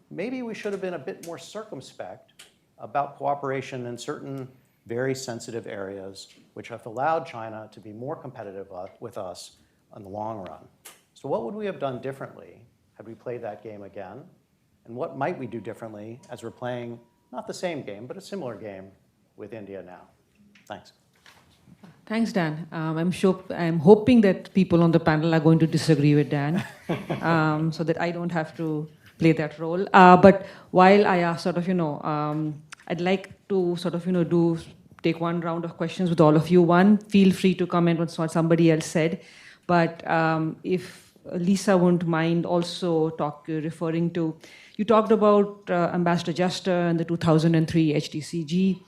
maybe we should have been a bit more circumspect about cooperation in certain very sensitive areas, which have allowed China to be more competitive with us in the long run. So what would we have done differently had we played that game again? And what might we do differently as we're playing not the same game, but a similar game with India now? Thanks. Thanks, Dan. I'm hoping that people on the panel are going to disagree with Dan, so that I don't have to play that role. But while I I'd like to take one round of questions with all of you. One, feel free to comment on what somebody else said. But if Lisa wouldn't mind also referring to, you talked about Ambassador Jadeja and the 2003 HTCG.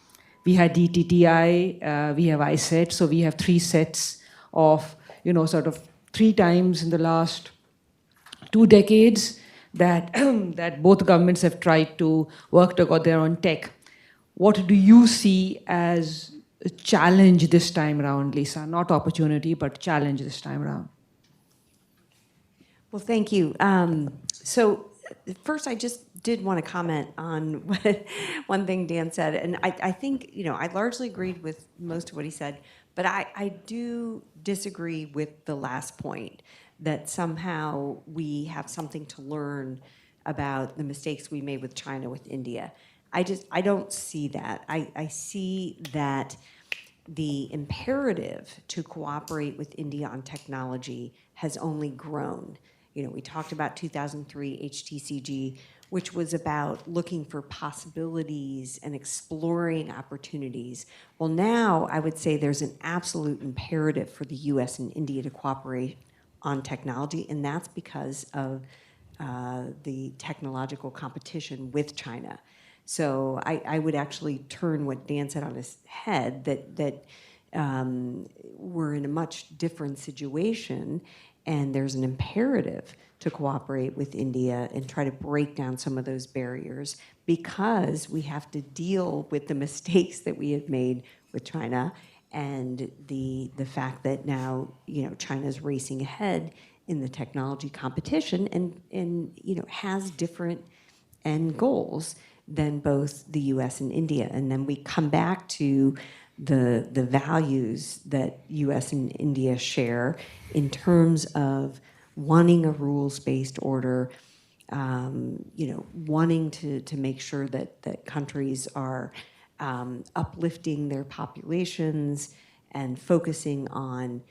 We had DTTI, we have iCET, so we have 3 sets of, 3 times in the last 2 decades that, that both governments have tried to work together on tech. What do you see as a challenge this time around, Lisa? Not opportunity, but challenge this time around. Well, thank you. So first, I just did want to comment on one thing Dan said, and I think, I largely agreed with most of what he said, but I do disagree with the last point, that somehow we have something to learn about the mistakes we made with China, with India. I don't see that. I see that the imperative to cooperate with India on technology has only grown. We talked about 2003 HTCG, which was about looking for possibilities and exploring opportunities. Well, now I would say there's an absolute imperative for the US and India to cooperate on technology, and that's because of the technological competition with China. So I would actually turn what Dan said on his head, that we're in a much different situation, and there's an imperative to cooperate with India and try to break down some of those barriers, because we have to deal with the mistakes that we have made with China and the fact that now China's racing ahead in the technology competition and has different end goals than both the US and India. And then we come back to the values that US and India share in terms of wanting a rules-based order, wanting to make sure that countries are uplifting their populations and focusing on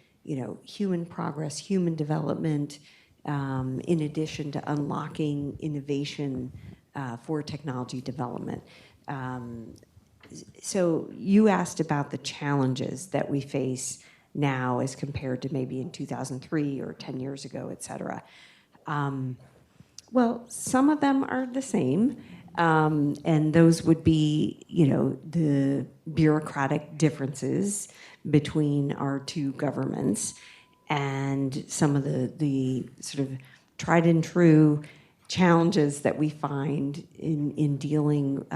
human progress, human development, in addition to unlocking innovation for technology development. So you asked about the challenges that we face now as compared to maybe in 2003 or 10 years ago, et cetera. Well, some of them are the same, and those would be, the bureaucratic differences between our 2 governments, and some of the sort of tried and true challenges that we find in dealing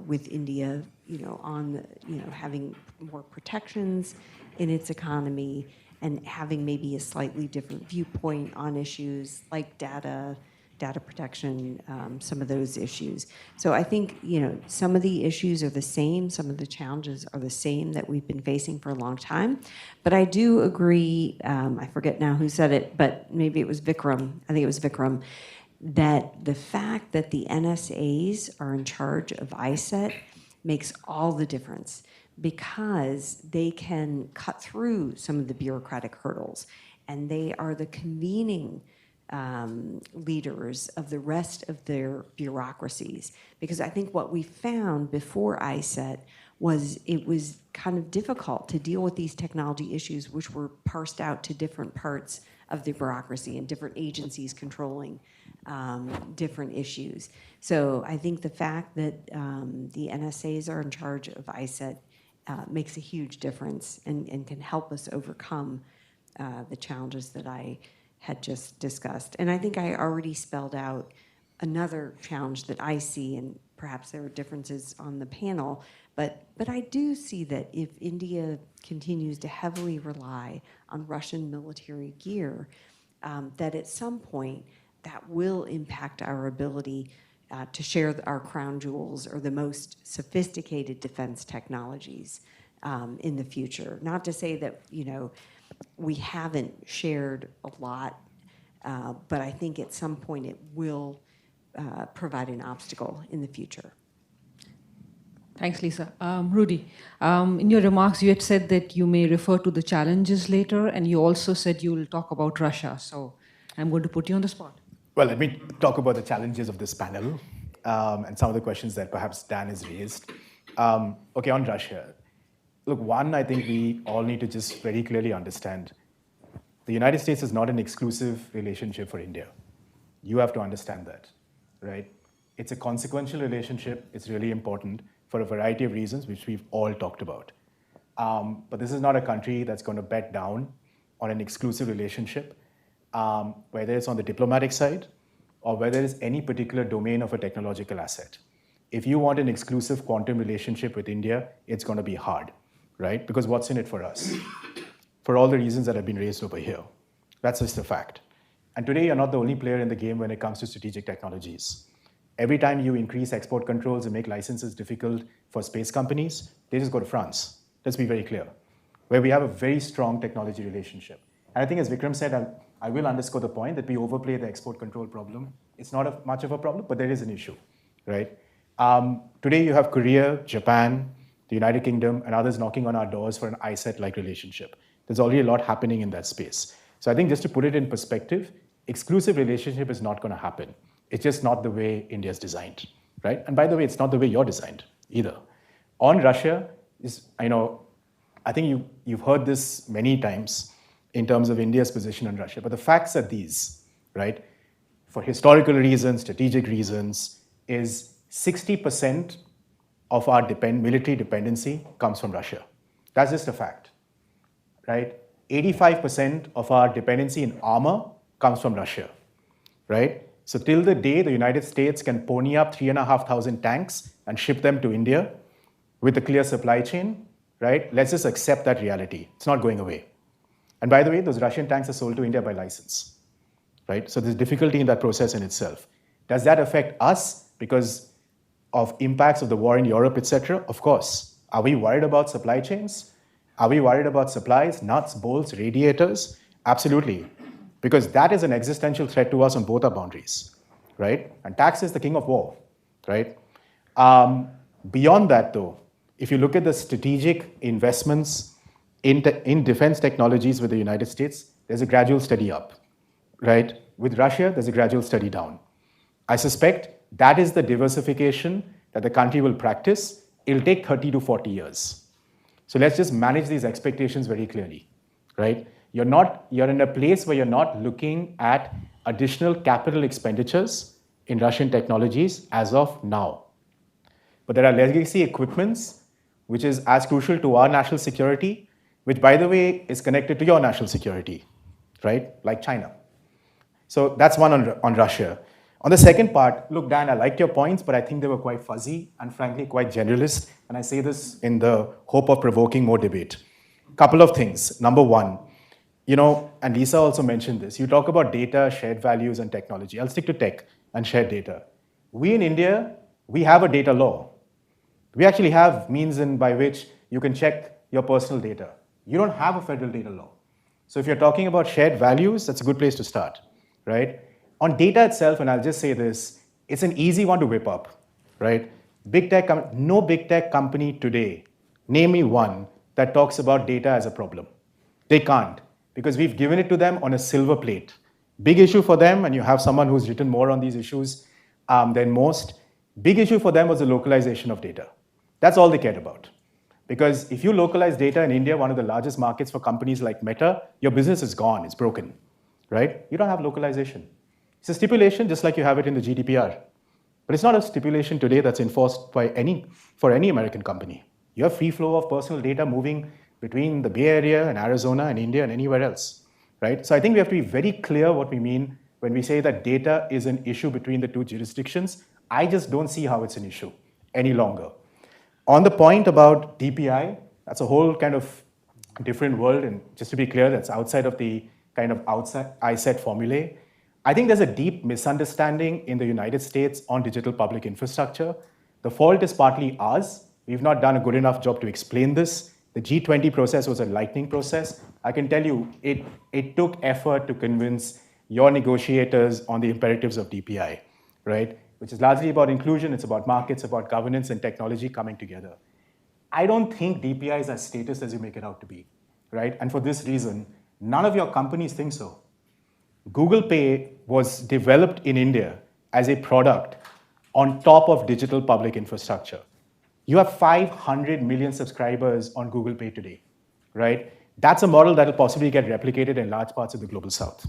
with India, on having more protections in its economy and having maybe a slightly different viewpoint on issues like data data protection, some of those issues. So I think, some of the issues are the same, some of the challenges are the same that we've been facing for a long time. But I do agree, I forget now who said it, but maybe it was Vikram, I think it was Vikram, that the fact that the NSAs are in charge of iCET makes all the difference, because they can cut through some of the bureaucratic hurdles, and they are the convening leaders of the rest of their bureaucracies. Because I think what we found before iCET was it was kind of difficult to deal with these technology issues, which were parsed out to different parts of the bureaucracy and different agencies controlling different issues. So I think the fact that the NSAs are in charge of iCET makes a huge difference and can help us overcome the challenges that I had just discussed. And I think I already spelled out another challenge that I see, and perhaps there are differences on the panel, but I do see that if India continues to heavily rely on Russian military gear, that at some point that will impact our ability to share our crown jewels or the most sophisticated defense technologies in the future. Not to say that, we haven't shared a lot, but I think at some point it will provide an obstacle in the future. Thanks, Lisa. Rudy, in your remarks, you had said that you may refer to the challenges later, and you also said you will talk about Russia. So I'm going to put you on the spot. Well, let me talk about the challenges of this panel and some of the questions that perhaps Dan has raised. Okay, on Russia. Look, one, I think we all need to just very clearly understand the United States is not an exclusive relationship for India. You have to understand that, right? It's a consequential relationship. It's really important for a variety of reasons, which we've all talked about. But this is not a country that's going to bet down on an exclusive relationship, whether it's on the diplomatic side or whether it's any particular domain of a technological asset. If you want an exclusive quantum relationship with India, it's going to be hard, right? Because what's in it for us? For all the reasons that have been raised over here. That's just a fact. And today, you're not the only player in the game when it comes to strategic technologies. Every time you increase export controls and make licenses difficult for space companies, they just go to France. Let's be very clear, where we have a very strong technology relationship. And I think as Vikram said, I will underscore the point that we overplay the export control problem. It's not much of a problem, but there is an issue, right? Today you have Korea, Japan, the United Kingdom, and others knocking on our doors for an iCET-like relationship. There's already a lot happening in that space. So I think just to put it in perspective, exclusive relationship is not going to happen. It's just not the way India's designed, right? And by the way, it's not the way you're designed either. On Russia, I think you've heard this many times in terms of India's position on Russia, but the facts are these, right? For historical reasons, strategic reasons, is 60% of our military dependency comes from Russia. That's just a fact, right? 85% of our dependency in armor comes from Russia, right? So till the day the United States can pony up 3,500 tanks and ship them to India with a clear supply chain, right? Let's just accept that reality. It's not going away. And by the way, those Russian tanks are sold to India by license, right? So there's difficulty in that process in itself. Does that affect us because of impacts of the war in Europe, etc.? Of course. Are we worried about supply chains? Are we worried about supplies, nuts, bolts, radiators? Absolutely. Because that is an existential threat to us on both our boundaries, right? And tax is the king of war, right? Beyond that, though, if you look at the strategic investments in defense technologies with the United States, there's a gradual steady up, right? With Russia, there's a gradual steady down. I suspect that is the diversification that the country will practice. It'll take 30 to 40 years. So let's just manage these expectations very clearly, right? You're in a place where you're not looking at additional capital expenditures in Russian technologies as of now. But there are legacy equipments which is as crucial to our national security, which, by the way, is connected to your national security, right? Like China. So that's one on Russia. On the second part, look, Dan, I liked your points, but I think they were quite fuzzy and frankly quite generalist. And I say this in the hope of provoking more debate. Couple of things. Number one, and Lisa also mentioned this, you talk about data, shared values, and technology. I'll stick to tech and shared data. We in India, we have a data law. We actually have means by which you can check your personal data. You don't have a federal data law. So if you're talking about shared values, that's a good place to start, right? On data itself, and I'll just say this, it's an easy one to whip up, right? No big tech company today, name me one that talks about data as a problem. They can't, because we've given it to them on a silver plate. Big issue for them, and you have someone who's written more on these issues than most. Big issue for them was the localization of data. That's all they cared about. Because if you localize data in India, one of the largest markets for companies like Meta, your business is gone, it's broken, right? You don't have localization. It's a stipulation just like you have it in the GDPR. But it's not a stipulation today that's enforced for any American company. You have free flow of personal data moving between the Bay Area and Arizona and India and anywhere else, right? So I think we have to be very clear what we mean when we say that data is an issue between the two jurisdictions. I just don't see how it's an issue any longer. On the point about DPI, that's a whole kind of different world, and just to be clear, that's outside of the kind of iCET formulae. I think there's a deep misunderstanding in the United States on digital public infrastructure. The fault is partly ours. We've not done a good enough job to explain this. The G20 process was a lightning process. I can tell you, it took effort to convince your negotiators on the imperatives of DPI, right? Which is largely about inclusion, it's about markets, about governance and technology coming together. I don't think DPI is as status as you make it out to be, right? And for this reason, none of your companies think so. Google Pay was developed in India as a product on top of digital public infrastructure. You have 500 million subscribers on Google Pay today, right? That's a model that will possibly get replicated in large parts of the global south.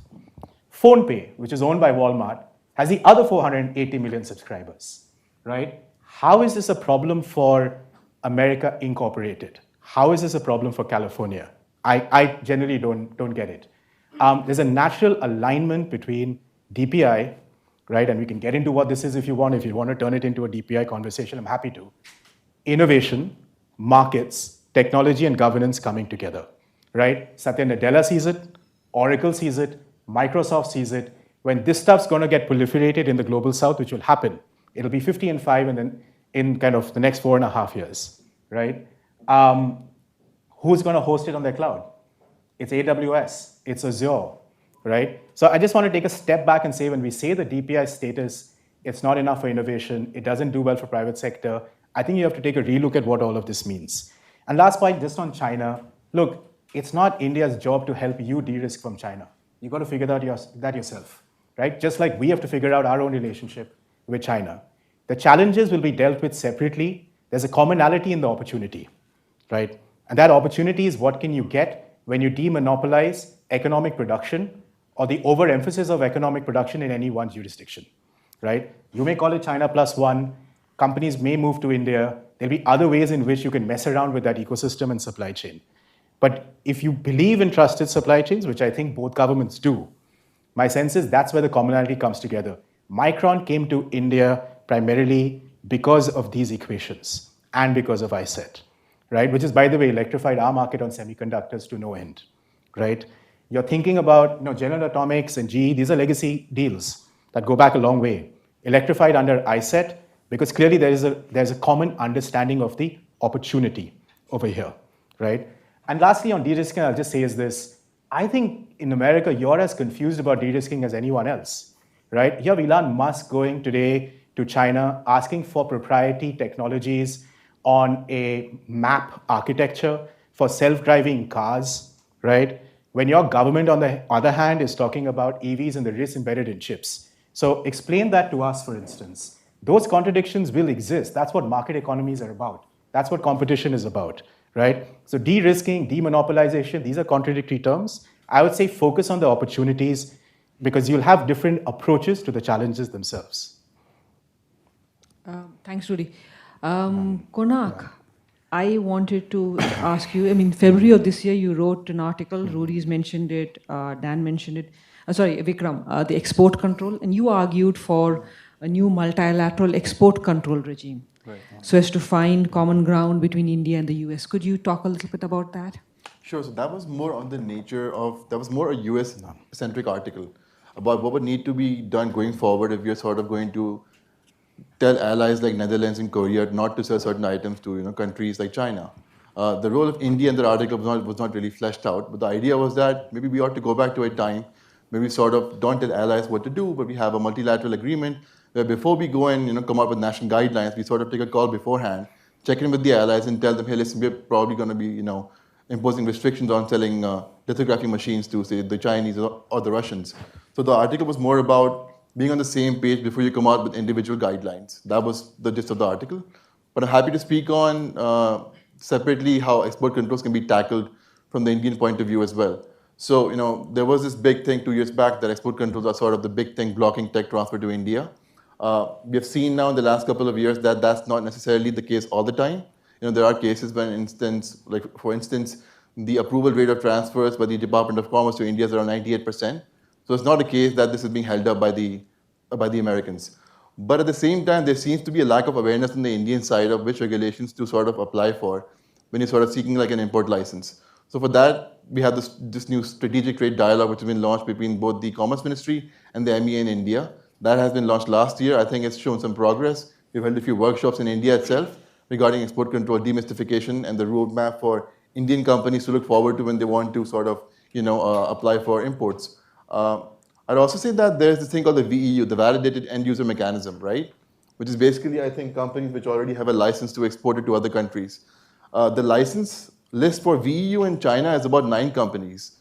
PhonePe, which is owned by Walmart, has the other 480 million subscribers, right? How is this a problem for America Incorporated? How is this a problem for California? I generally don't get it. There's a natural alignment between DPI, right? And we can get into what this is if you want. If you want to turn it into a DPI conversation, I'm happy to. Innovation, markets, technology, and governance coming together, right? Satya Nadella sees it, Oracle sees it, Microsoft sees it. When this stuff's going to get proliferated in the global south, which will happen, it'll be 50 and 5 and then in kind of the next 4.5 years, right? Who's going to host it on their cloud? It's AWS, it's Azure, right? So I just want to take a step back and say when we say the DPI status, it's not enough for innovation, it doesn't do well for private sector, I think you have to take a relook at what all of this means. And last point, just on China, look, it's not India's job to help you de-risk from China. You've got to figure that yourself, right? Just like we have to figure out our own relationship with China. The challenges will be dealt with separately. There's a commonality in the opportunity, right? And that opportunity is what can you get when you demonopolize economic production or the overemphasis of economic production in any one jurisdiction, right? You may call it China plus one. Companies may move to India. There'll be other ways in which you can mess around with that ecosystem and supply chain. But if you believe in trusted supply chains, which I think both governments do, my sense is that's where the commonality comes together. Micron came to India primarily because of these equations and because of iCET, right? Which is, by the way, electrified our market on semiconductors to no end, right? You're thinking about General Atomics and GE, these are legacy deals that go back a long way. Electrified under iCET, because clearly there's a common understanding of the opportunity over here, right? And lastly, on de-risking, I'll just say is this. I think in America, you're as confused about de-risking as anyone else, right? You have Elon Musk going today to China, asking for proprietary technologies on a map architecture for self-driving cars, right? When your government, on the other hand, is talking about EVs and the risks embedded in chips. So explain that to us, for instance. Those contradictions will exist. That's what market economies are about. That's what competition is about, right? So de-risking, demonopolization, these are contradictory terms. I would say focus on the opportunities because you'll have different approaches to the challenges themselves. Thanks, Rudy. Konark, I wanted to ask you, February of this year, you wrote an article, Rudy's mentioned it, Dan mentioned it, Vikram, the export control, and you argued for a new multilateral export control regime. Right. So as to find common ground between India and the US. Could you talk a little bit about that? Sure. So that was more on the nature of, that was more a US-centric article about what would need to be done going forward if you're sort of going to tell allies like Netherlands and Korea not to sell certain items to countries like China. The role of India in the article was not really fleshed out, but the idea was that maybe we ought to go back to a time where we sort of don't tell allies what to do, but we have a multilateral agreement where before we go and come up with national guidelines, we sort of take a call beforehand, check in with the allies and tell them, hey, listen, we're probably going to be imposing restrictions on selling lithography machines to, say, the Chinese or the Russians. So the article was more about being on the same page before you come out with individual guidelines. That was the gist of the article. But I'm happy to speak on separately how export controls can be tackled from the Indian point of view as well. So, there was this big thing 2 years back that export controls are sort of the big thing blocking tech transfer to India. We have seen now in the last couple of years that that's not necessarily the case all the time. There are cases when, for instance, the approval rate of transfers by the Department of Commerce to India is around 98%. So it's not a case that this is being held up by the Americans. But at the same time, there seems to be a lack of awareness on the Indian side of which regulations to sort of apply for when you're sort of seeking like an import license. So for that, we have this new strategic trade dialogue which has been launched between both the Commerce Ministry and the MEA in India. That has been launched last year. I think it's shown some progress. We've held a few workshops in India itself regarding export control demystification and the roadmap for Indian companies to look forward to when they want to sort of apply for imports. I'd also say that there's this thing called the VEU, the Validated End User Mechanism, right? Which is basically, I think, companies which already have a license to export it to other countries. The license list for VEU in China is about 9 companies.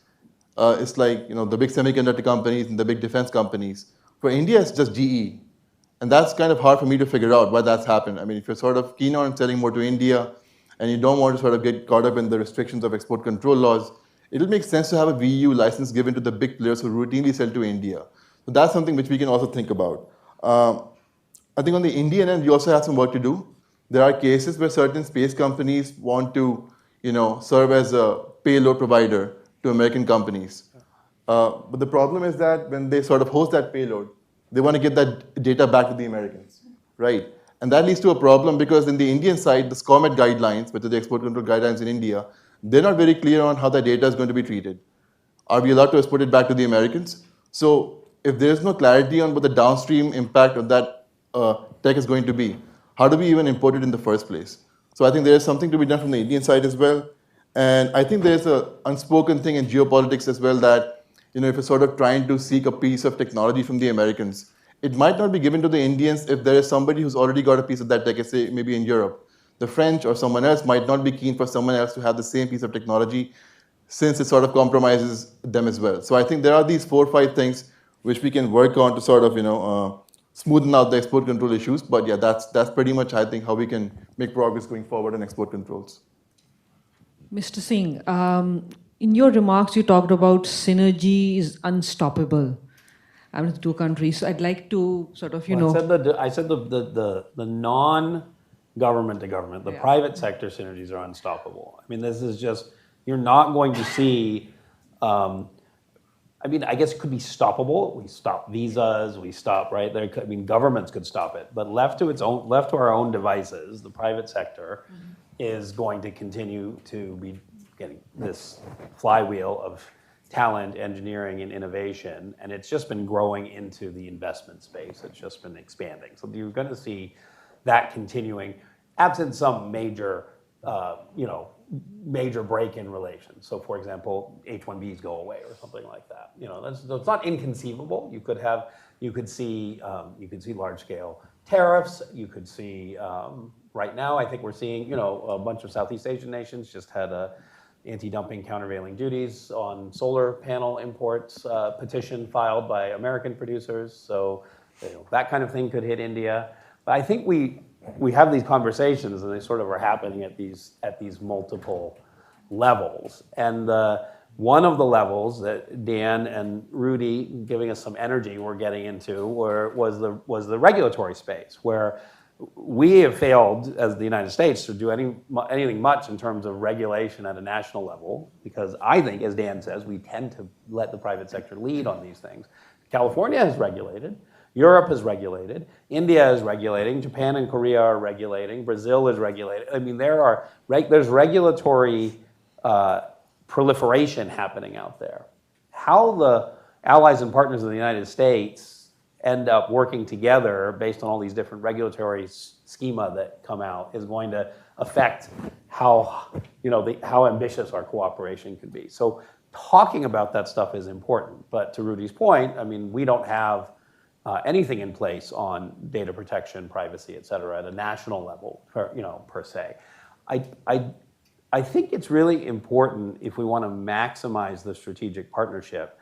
It's like, the big semiconductor companies and the big defense companies. For India, it's just GE. And that's kind of hard for me to figure out why that's happened. I mean, if you're sort of keen on selling more to India and you don't want to sort of get caught up in the restrictions of export control laws, it'll make sense to have a VEU license given to the big players who routinely sell to India. So that's something which we can also think about. I think on the Indian end, we also have some work to do. There are cases where certain space companies want to, serve as a payload provider to American companies. But the problem is that when they sort of host that payload, they want to get that data back to the Americans, right? And that leads to a problem because in the Indian side, the SCOMET guidelines, which are the export control guidelines in India, they're not very clear on how that data is going to be treated. Are we allowed to export it back to the Americans? So if there's no clarity on what the downstream impact of that tech is going to be, how do we even import it in the first place? So I think there is something to be done from the Indian side as well. And I think there's an unspoken thing in geopolitics as well that, if you're sort of trying to seek a piece of technology from the Americans, it might not be given to the Indians if there is somebody who's already got a piece of that tech, say maybe in Europe. The French or someone else might not be keen for someone else to have the same piece of technology since it sort of compromises them as well. So I think there are these 4 or 5 things which we can work on to sort of, smoothen out the export control issues. But yeah, that's pretty much, I think, how we can make progress going forward on export controls. Mr. Singh, in your remarks, you talked about synergy is unstoppable with the 2 countries. So I'd like to sort of, I said the non-government to government, the private sector synergies are unstoppable. I mean, this is just, you're not going to see, I guess it could be stoppable. We stop visas, we stop, right? Governments could stop it. But left to our own devices, the private sector is going to continue to be getting this flywheel of talent, engineering, and innovation, and it's just been growing into the investment space. It's just been expanding. So you're going to see that continuing, absent some major, major break in relations. So, for example, H-1Bs go away or something like that. It's not inconceivable. You could see large-scale tariffs. You could see right now. I think we're seeing, a bunch of Southeast Asian nations just had anti-dumping countervailing duties on solar panel imports petition filed by American producers. So that kind of thing could hit India. But I think we have these conversations, and they sort of are happening at these multiple levels. And one of the levels that Dan and Rudy, giving us some energy, were getting into was the regulatory space, where we have failed as the United States to do anything much in terms of regulation at a national level, because I think, as Dan says, we tend to let the private sector lead on these things. California has regulated, Europe is regulated, India is regulating, Japan and Korea are regulating, Brazil is regulating. I mean, there's regulatory proliferation happening out there. How the allies and partners of the United States end up working together based on all these different regulatory schema that come out is going to affect how, how ambitious our cooperation can be. So talking about that stuff is important. But to Rudy's point, I mean, we don't have anything in place on data protection, privacy, et cetera, at a national level, per se. I think it's really important if we want to maximize the strategic partnership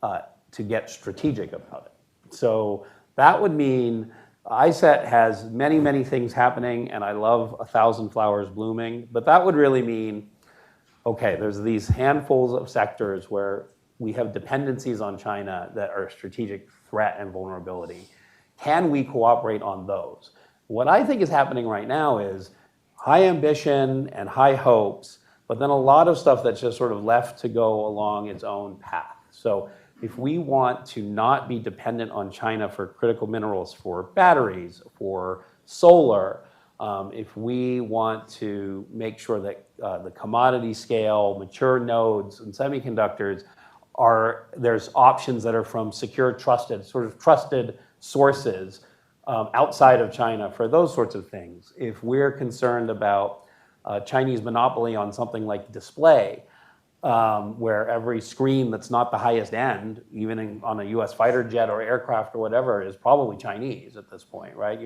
to get strategic about it. So that would mean iCET has many, many things happening, and I love 1,000 flowers blooming, but that would really mean, okay, there's these handfuls of sectors where we have dependencies on China that are a strategic threat and vulnerability. Can we cooperate on those? What I think is happening right now is high ambition and high hopes, but then a lot of stuff that's just sort of left to go along its own path. So if we want to not be dependent on China for critical minerals for batteries, for solar, if we want to make sure that the commodity scale, mature nodes and semiconductors there's options that are from secure, trusted sources outside of China for those sorts of things. If we're concerned about Chinese monopoly on something like display, where every screen that's not the highest end, even on a US fighter jet or aircraft or whatever, is probably Chinese at this point, right?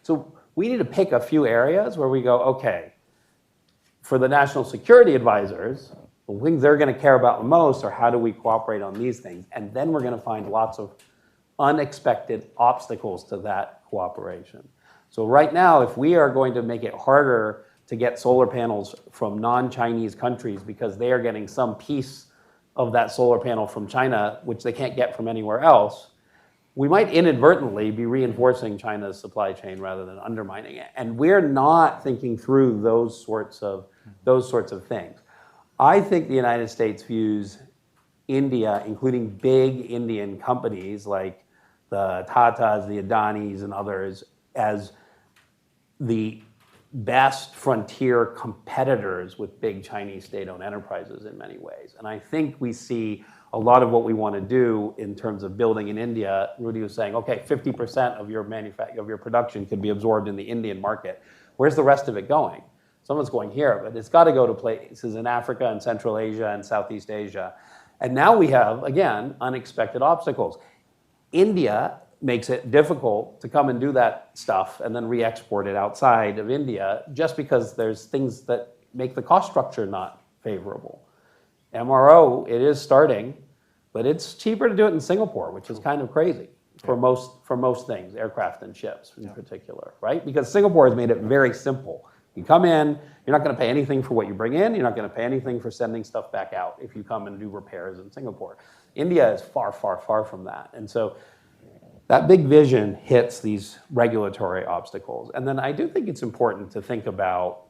So we need to pick a few areas where we go, okay, for the national security advisors, the things they're going to care about the most are how do we cooperate on these things, and then we're going to find lots of unexpected obstacles to that cooperation. So right now, if we are going to make it harder to get solar panels from non-Chinese countries because they are getting some piece of that solar panel from China, which they can't get from anywhere else, we might inadvertently be reinforcing China's supply chain rather than undermining it. And we're not thinking through those sorts of things. I think the United States views India, including big Indian companies like the Tatas, the Adanis, and others, as the best frontier competitors with big Chinese state-owned enterprises in many ways. And I think we see a lot of what we want to do in terms of building in India. Rudy was saying, okay, 50% of your production could be absorbed in the Indian market. Where's the rest of it going? Some of it's going here, but it's got to go to places in Africa and Central Asia and Southeast Asia. And now we have, again, unexpected obstacles. India makes it difficult to come and do that stuff and then re-export it outside of India just because there's things that make the cost structure not favorable. MRO, it is starting, but it's cheaper to do it in Singapore, which is kind of crazy for most things, aircraft and ships in particular, right? Because Singapore has made it very simple. You come in, you're not going to pay anything for what you bring in, you're not going to pay anything for sending stuff back out if you come and do repairs in Singapore. India is far, far, far from that. And so that big vision hits these regulatory obstacles. And then I do think it's important to think about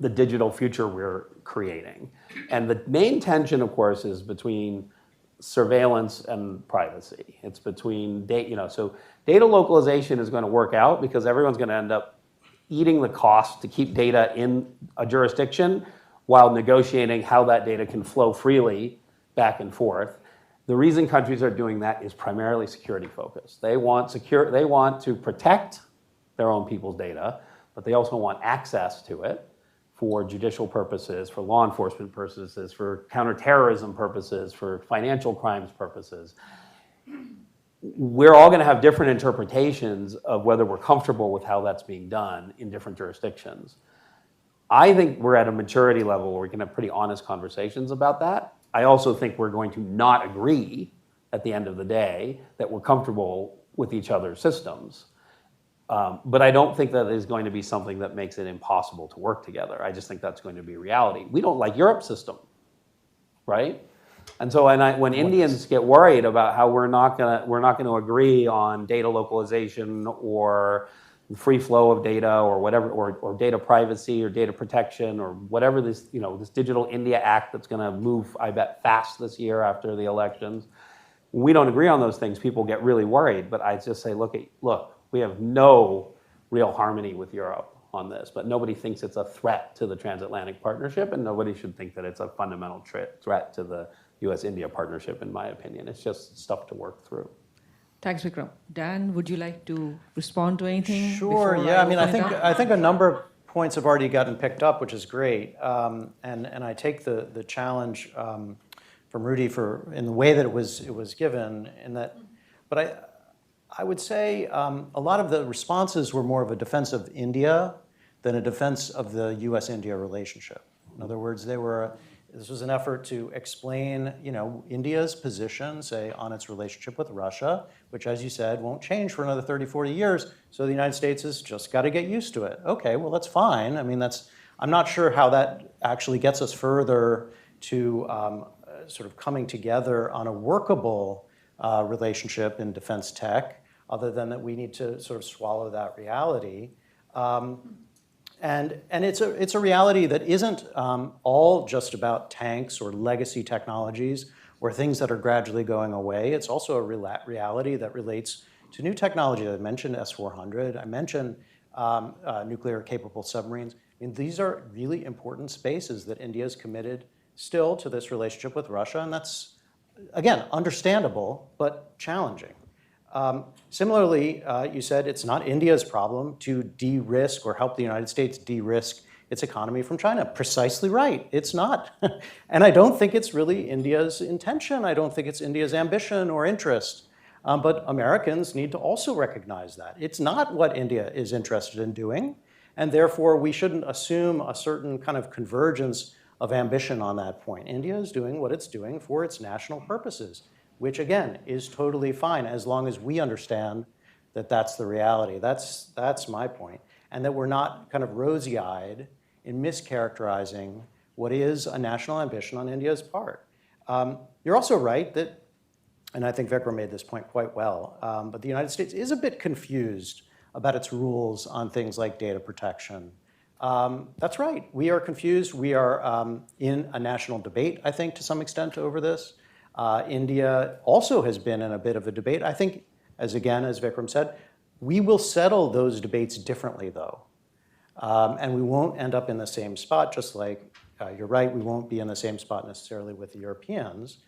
the digital future we're creating. And the main tension, of course, is between surveillance and privacy. It's between data, so data localization is going to work out because everyone's going to end up eating the cost to keep data in a jurisdiction while negotiating how that data can flow freely back and forth. The reason countries are doing that is primarily security focused. They want to protect their own people's data, but they also want access to it for judicial purposes, for law enforcement purposes, for counterterrorism purposes, for financial crimes purposes. We're all going to have different interpretations of whether we're comfortable with how that's being done in different jurisdictions. I think we're at a maturity level where we can have pretty honest conversations about that. I also think we're going to not agree at the end of the day that we're comfortable with each other's systems. But I don't think that is going to be something that makes it impossible to work together. I just think that's going to be reality. We don't like Europe's system, right? And so when Indians get worried about how we're not going to agree on data localization or free flow of data or whatever, or data privacy or data protection or whatever this Digital India Act that's going to move, I bet, fast this year after the elections. When we don't agree on those things, people get really worried. But I just say, look, we have no real harmony with Europe. on this, but nobody thinks it's a threat to the transatlantic partnership, and nobody should think that it's a fundamental threat to the US-India partnership, in my opinion. It's just stuff to work through. Thanks, Vikram. Dan, would you like to respond to anything? Sure. before Yeah. I mean, open it up? I think a number of points have already gotten picked up, which is great. And I take the challenge from Rudy in the way that it was given. But I would say a lot of the responses were more of a defense of India than a defense of the U.S.-India relationship. In other words, this was an effort to explain, India's position, say, on its relationship with Russia, which, as you said, won't change for another 30, 40 years. So the United States has just got to get used to it. Okay, well, that's fine. I mean, I'm not sure how that actually gets us further to sort of coming together on a workable relationship in defense tech, other than that we need to sort of swallow that reality. And it's a reality that isn't all just about tanks or legacy technologies or things that are gradually going away. It's also a reality that relates to new technology. I mentioned S-400. I mentioned nuclear-capable submarines. I mean, these are really important spaces that India is committed still to this relationship with Russia, and that's, again, understandable, but challenging. Similarly, you said it's not India's problem to de-risk or help the United States de-risk its economy from China. Precisely right. It's not. And I don't think it's really India's intention. I don't think it's India's ambition or interest. But Americans need to also recognize that. It's not what India is interested in doing. And therefore, we shouldn't assume a certain kind of convergence of ambition on that point. India is doing what it's doing for its national purposes, which again is totally fine as long as we understand that that's the reality. That's my point. And that we're not kind of rosy-eyed in mischaracterizing what is a national ambition on India's part. You're also right that, and I think Vikram made this point quite well, but the United States is a bit confused about its rules on things like data protection. That's right, we are confused. We are in a national debate, I think, to some extent over this. India also has been in a bit of a debate. I think, as Vikram said, we will settle those debates differently, though. And we won't end up in the same spot, just like, you're right, we won't be in the same spot necessarily with the Europeans.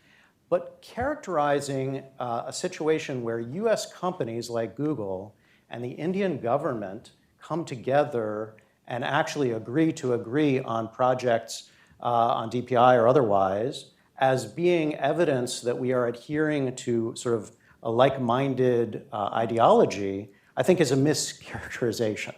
But characterizing a situation where US companies like Google and the Indian government come together and actually agree on projects on DPI or otherwise, as being evidence that we are adhering to sort of a like-minded ideology, I think is a mischaracterization.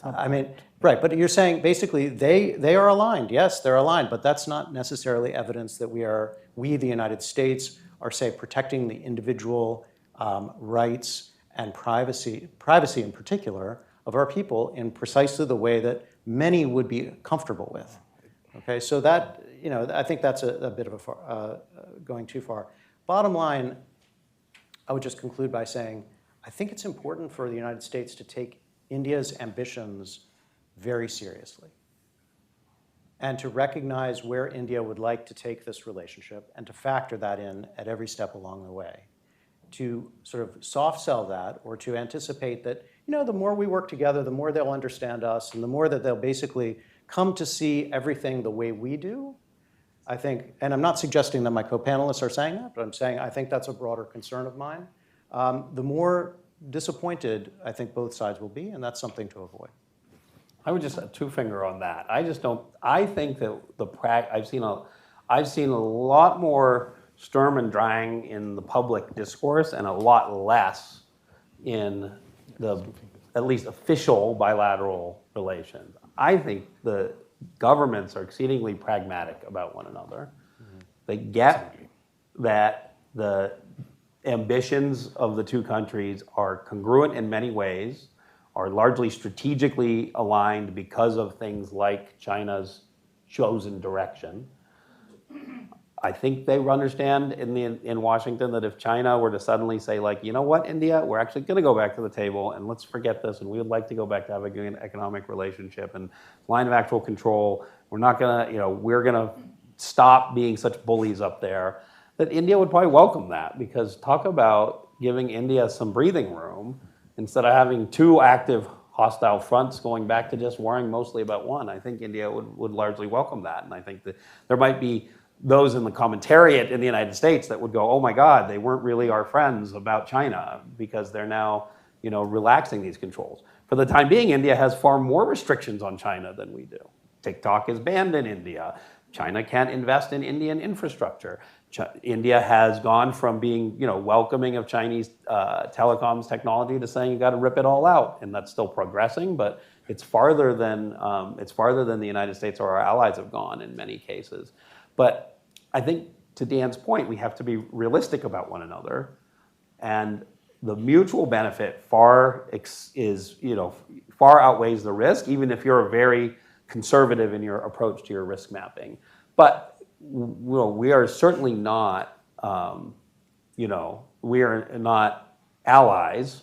I mean, right, but you're saying basically they are aligned. Yes, they're aligned, but that's not necessarily evidence that we, the United States, are, say, protecting the individual rights and privacy in particular, of our people in precisely the way that many would be comfortable with. Okay, so that, I think that's a bit of going too far. Bottom line, I would just conclude by saying, I think it's important for the United States to take India's ambitions very seriously and to recognize where India would like to take this relationship and to factor that in at every step along the way. To sort of soft sell that or to anticipate that, the more we work together, the more they'll understand us and the more that they'll basically come to see everything the way we do. I think, and I'm not suggesting that my co-panelists are saying that, but I'm saying I think that's a broader concern of mine. The more disappointed I think both sides will be, and that's something to avoid. I would just two-finger on that. I think that I've seen a lot more Sturm and Drang in the public discourse and a lot less in the at least official bilateral relations. I think the governments are exceedingly pragmatic about one another. Mm-hmm. They get that the ambitions of the two countries are congruent in many ways, are largely strategically aligned because of things like China's chosen direction. I think they understand in Washington that if China were to suddenly say, like, you know what, India, we're actually going to go back to the table and let's forget this, and we would like to go back to having an economic relationship and line of actual control. We're not going to, we're going to stop being such bullies up there. That India would probably welcome that, because talk about giving India some breathing room instead of having two active hostile fronts going back to just worrying mostly about one. I think India would largely welcome that. And I think that there might be those in the commentariat in the United States that would go, oh my God, they weren't really our friends about China because they're now, relaxing these controls. For the time being, India has far more restrictions on China than we do. TikTok is banned in India. China can't invest in Indian infrastructure. India has gone from being, welcoming of Chinese telecoms technology to saying you got to rip it all out, and that's still progressing, but it's farther than the United States or our allies have gone in many cases. But I think to Dan's point, we have to be realistic about one another, and the mutual benefit far outweighs the risk, even if you're very conservative in your approach to your risk mapping. But we are certainly not, we are not allies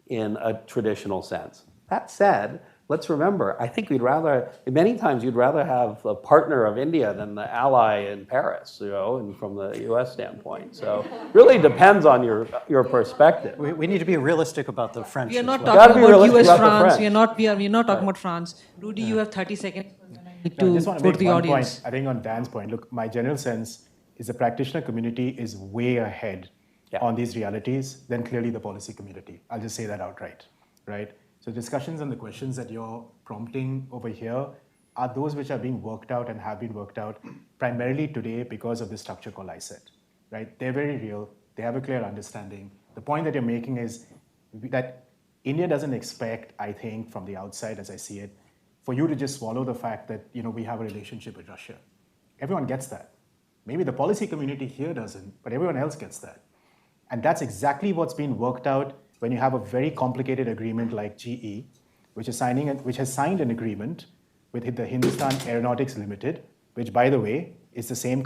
in a traditional sense. That said, let's remember, I think many times you'd rather have a partner of India than the ally in Paris, and from the US standpoint. So really depends on your perspective. We need to be realistic about the French. We are not as well. talking about realistic US, about the France. French. We are not talking about France. Rudy, you have 30 seconds. I To just want to go make to the one audience. point. I think on Dan's point, look, my general sense is the practitioner community is way ahead on these realities than clearly the policy community. I'll just say that outright, right? So discussions and the questions that you're prompting over here are those which are being worked out and have been worked out primarily today because of the structure called iCET, right? They're very real. They have a clear understanding. The point that you're making is that India doesn't expect, I think, from the outside, as I see it, for you to just swallow the fact that we have a relationship with Russia. Everyone gets that. Maybe the policy community here doesn't, but everyone else gets that. And that's exactly what's been worked out when you have a very complicated agreement like GE, which has signed an agreement with the Hindustan Aeronautics Limited, which, by the way, is the same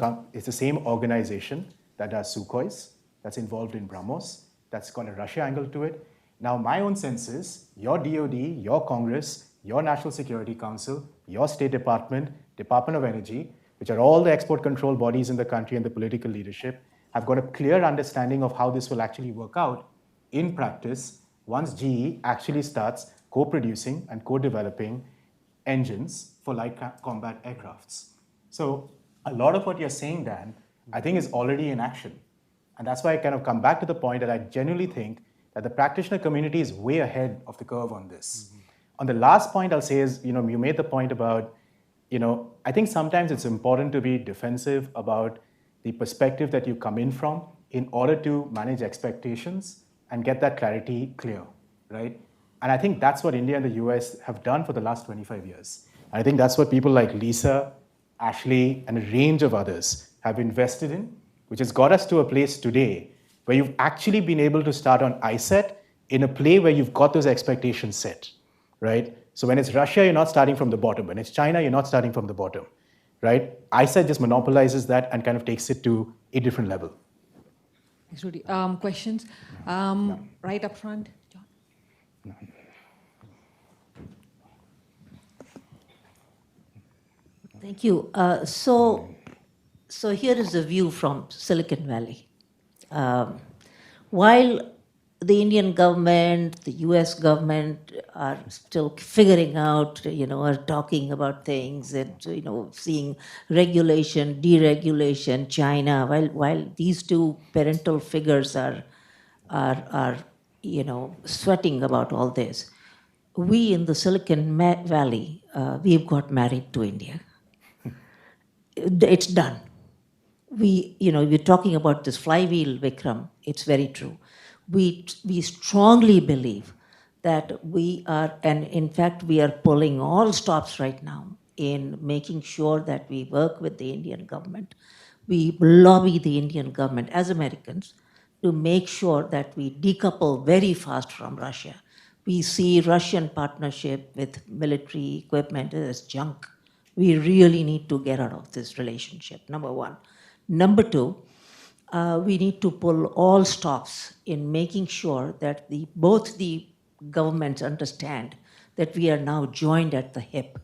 organization that does Sukhois, that's involved in BrahMos, that's got a Russia angle to it. Now, my own sense is your DOD, your Congress, your National Security Council, your State Department, Department of Energy, which are all the export control bodies in the country and the political leadership, have got a clear understanding of how this will actually work out in practice once GE actually starts co-producing and co-developing engines for light combat aircrafts. So a lot of what you're saying, Dan, I think is already in action. And that's why I kind of come back to the point that I genuinely think that the practitioner community is way ahead of the curve on this. On the last point I'll say is, you made the point about, I think sometimes it's important to be defensive about the perspective that you come in from in order to manage expectations and get that clarity clear, right? And I think that's what India and the US have done for the last 25 years. And I think that's what people like Lisa, Ashley, and a range of others have invested in, which has got us to a place today where you've actually been able to start on iCET in a play where you've got those expectations set, right? So when it's Russia, you're not starting from the bottom. When it's China, you're not starting from the bottom, right? iCET just monopolizes that and kind of takes it to a different level. Thanks, Rudy. Questions? Right up front, John. Thank you. So here is the view from Silicon Valley. While the Indian government, the US government are still figuring out, are talking about things and, seeing regulation, deregulation, China, while these two parental figures are sweating about all this, we in the Silicon Valley, we've got married to India. It's done. We're talking about this flywheel, Vikram. It's very true. We strongly believe that we are, and in fact, we are pulling all stops right now in making sure that we work with the Indian government. We lobby the Indian government as Americans to make sure that we decouple very fast from Russia. We see Russian partnership with military equipment as junk. We really need to get out of this relationship, number one. Number two, we need to pull all stops in making sure that both the governments understand that we are now joined at the hip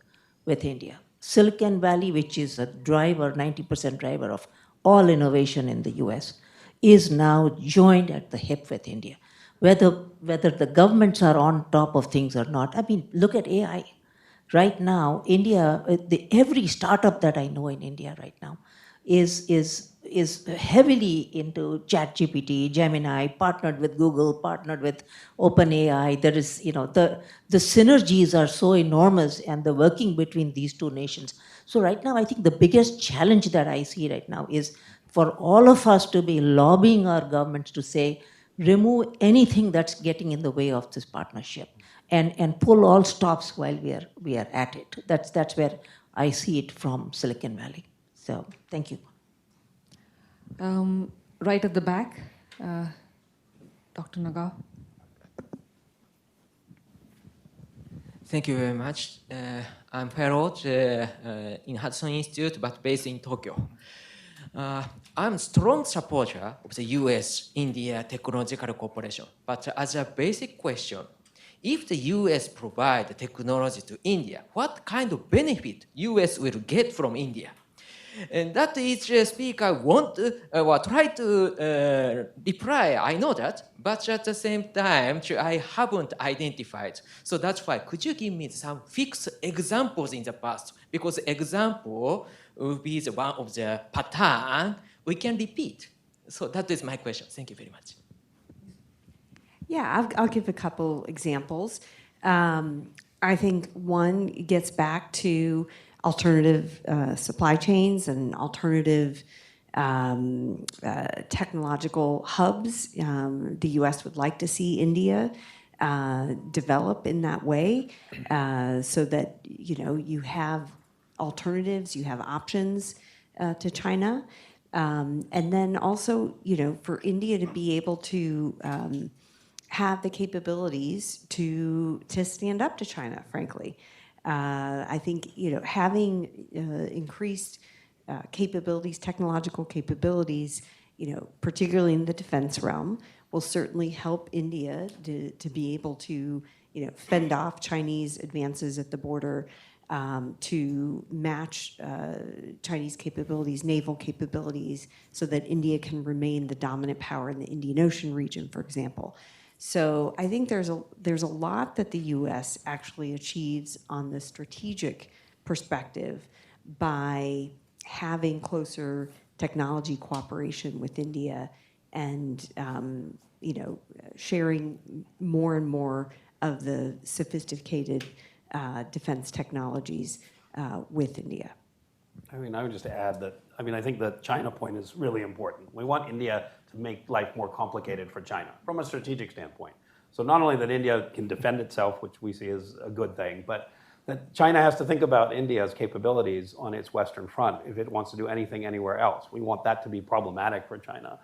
with India. Silicon Valley, which is a driver, 90% driver of all innovation in the US, is now joined at the hip with India. whether the governments are on top of things or not. I mean, look at AI. Right now, India, every startup that I know in India right now is heavily into ChatGPT, Gemini, partnered with Google, partnered with OpenAI. There is, the synergies are so enormous, and the working between these two nations. So right now, I think the biggest challenge that I see right now is for all of us to be lobbying our governments to say, remove anything that's getting in the way of this partnership, and pull all stops while we are at it. That's where I see it from Silicon Valley. So thank you. Right at the back, Dr. Nagar. Thank you very much. I'm fellow in Hudson Institute, but based in Tokyo. I'm a strong supporter of the US-India technological cooperation. But as a basic question, if the US provide the technology to India, what kind of benefit US will get from India? And that each speaker want or try to reply. I know that, but at the same time, I haven't identified. So that's why, could you give me some fixed examples in the past? Because example will be the one of the pattern we can repeat. So that is my question. Thank you very much. Yeah, I'll give a couple examples. I think one gets back to alternative supply chains and alternative technological hubs. The U.S. would like to see India develop in that way, so that you have alternatives, you have options to China, and then also for India to be able to have the capabilities to stand up to China, frankly. I think having increased capabilities, technological capabilities, particularly in the defense realm, will certainly help India to be able to fend off Chinese advances at the border, to match Chinese capabilities, naval capabilities, so that India can remain the dominant power in the Indian Ocean region, for example. So I think there's a lot that the U.S. actually achieves on the strategic perspective by having closer technology cooperation with India and sharing more and more of the sophisticated defense technologies with India. I mean, I would just add that, I think the China point is really important. We want India to make life more complicated for China from a strategic standpoint. So not only that India can defend itself, which we see as a good thing, but that China has to think about India's capabilities on its Western front if it wants to do anything anywhere else. We want that to be problematic for China.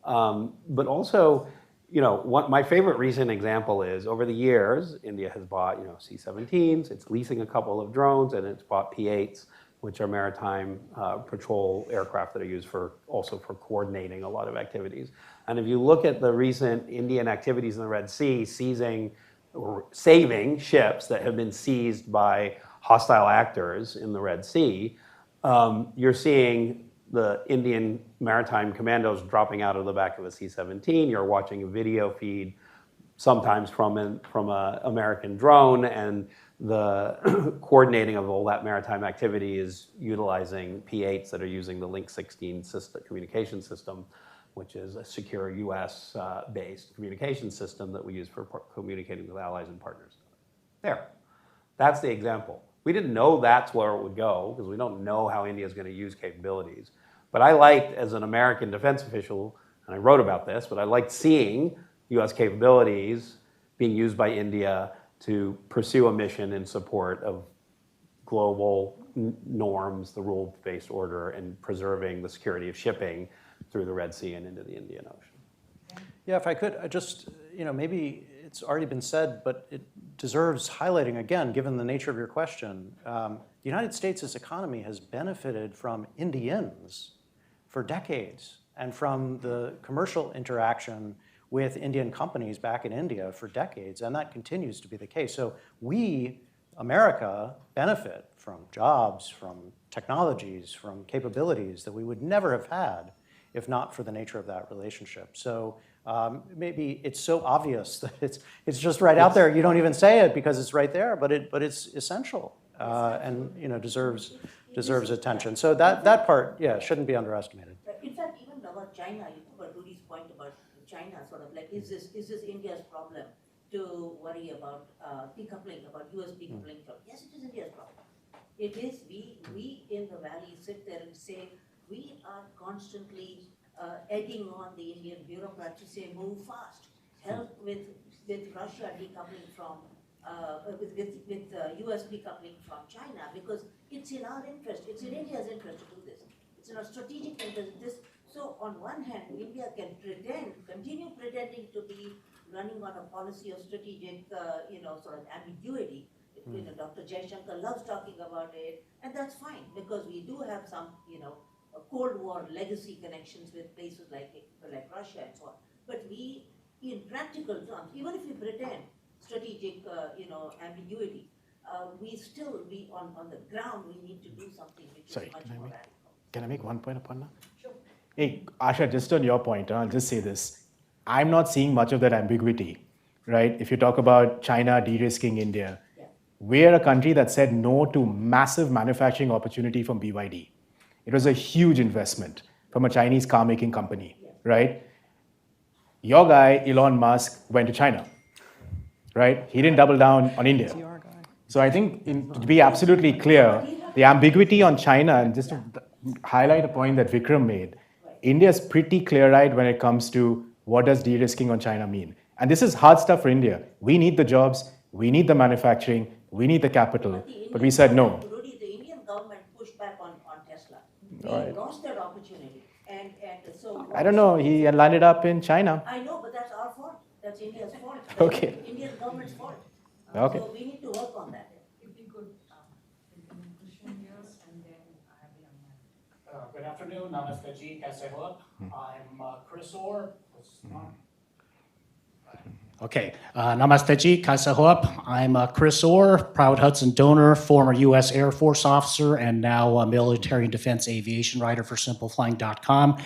But also, my favorite recent example is over the years, India has bought C-17s, it's leasing a couple of drones, and it's bought P-8s, which are maritime patrol aircraft that are used also for coordinating a lot of activities. And if you look at the recent Indian activities in the Red Sea, seizing or saving ships that have been seized by hostile actors in the Red Sea, you're seeing the Indian maritime commandos dropping out of the back of a C-17. You're watching a video feed, sometimes from an American drone, and the coordinating of all that maritime activity is utilizing P-8s that are using the Link 16 communication system, which is a secure US-based communication system that we use for communicating with allies and partners. There, that's the example. We didn't know that's where it would go because we don't know how India is going to use capabilities. But I liked, as an American defense official, and I wrote about this, but I liked seeing US capabilities being used by India to pursue a mission in support of global norms, the rule-based order, and preserving the security of shipping through the Red Sea and into the Indian Ocean. Yeah, if I could, I just, maybe it's already been said, but it deserves highlighting again, given the nature of your question. The United States' economy has benefited from Indians for decades, and from the commercial interaction with Indian companies back in India for decades, and that continues to be the case. So we, America, benefit from jobs, from technologies, from capabilities that we would never have had if not for the nature of that relationship. So Maybe it's so obvious that it's just right out there. You don't even say it because it's right there, but it's essential and deserves attention. So that part, yeah, shouldn't be underestimated. In fact, even about China, you know, about Rudy's point about China, sort of like, is this India's problem to worry about decoupling, about US decoupling from? Yes, it is India's problem. It is, we in the Valley sit there and say, we are constantly egging on the Indian bureaucrats to say, move fast, help with Russia decoupling from, with US decoupling from China, because it's in our interest, it's in India's interest to do this. It's in our strategic interest. So on one hand, India can continue pretending to be running on a policy of strategic, sort of ambiguity. You know, Dr. Jaishankar loves talking about it, and that's fine, because we do have some, Cold War legacy connections with places like Russia and so on. But we, in practical terms, even if we pretend strategic, ambiguity, we on the ground, we need to do something which is much more radical. Can I make one point upon that? Sure. Hey, Asha, just on your point, I'll just say this. I'm not seeing much of that ambiguity, right? If you talk about China de-risking India, we're a country that said no to massive manufacturing opportunity from BYD. It was a huge investment from a Chinese car-making company, right? Your guy, Elon Musk, went to China, right? He didn't double down on India. So I think, to be absolutely clear, the ambiguity on China, and just to highlight a point that Vikram made, India's pretty clear-eyed when it comes to what does de-risking on China mean. And this is hard stuff for India. We need the jobs, we need the manufacturing, we need the capital, but we said no. Rudy, the Indian government pushed back on Tesla. They lost their opportunity. And so... I don't know, he landed up in China. I know, but that's our fault. That's India's fault. Okay. Indian government's fault. Okay. So we need to work on that. If we could, question here, and then I have the young man. Good afternoon, Namaste ji, kaise ho? I'm Chris Orr. Okay, Namaste ji, kaise ho? I'm Chris Orr, proud Hudson donor, former U.S. Air Force officer, and now a military and defense aviation writer for simpleflying.com.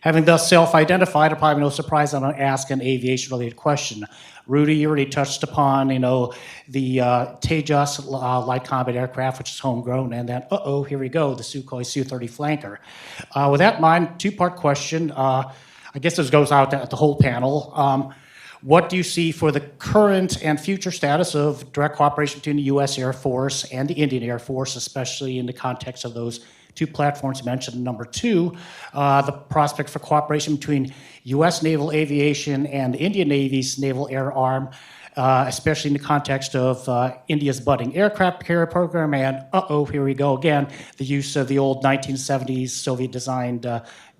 Having thus self-identified, probably no surprise I'm going to ask an aviation-related question. Rudy, you already touched upon, the Tejas light combat aircraft, which is homegrown, and then, here we go, the Sukhoi Su-30 flanker. With that in mind, two-part question. I guess this goes out to the whole panel. What do you see for the current and future status of direct cooperation between the U.S. Air Force and the Indian Air Force, especially in the context of those two platforms mentioned? Number two, the prospect for cooperation between U.S. naval aviation and the Indian Navy's naval air arm, especially in the context of India's budding aircraft carrier program, and here we go again, the use of the old 1970s Soviet-designed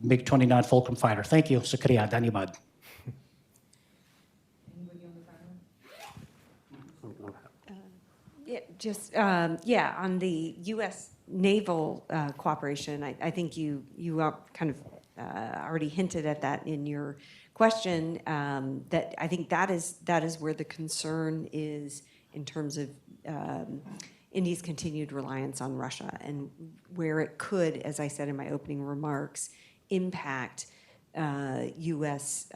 MiG-29 Fulcrum fighter. Thank you. Shukriya. Dhanyabad. On the U.S. naval cooperation, I think you kind of already hinted at that in your question. That I think that is where the concern is in terms of India's continued reliance on Russia, and where it could, as I said in my opening remarks, impact U.S.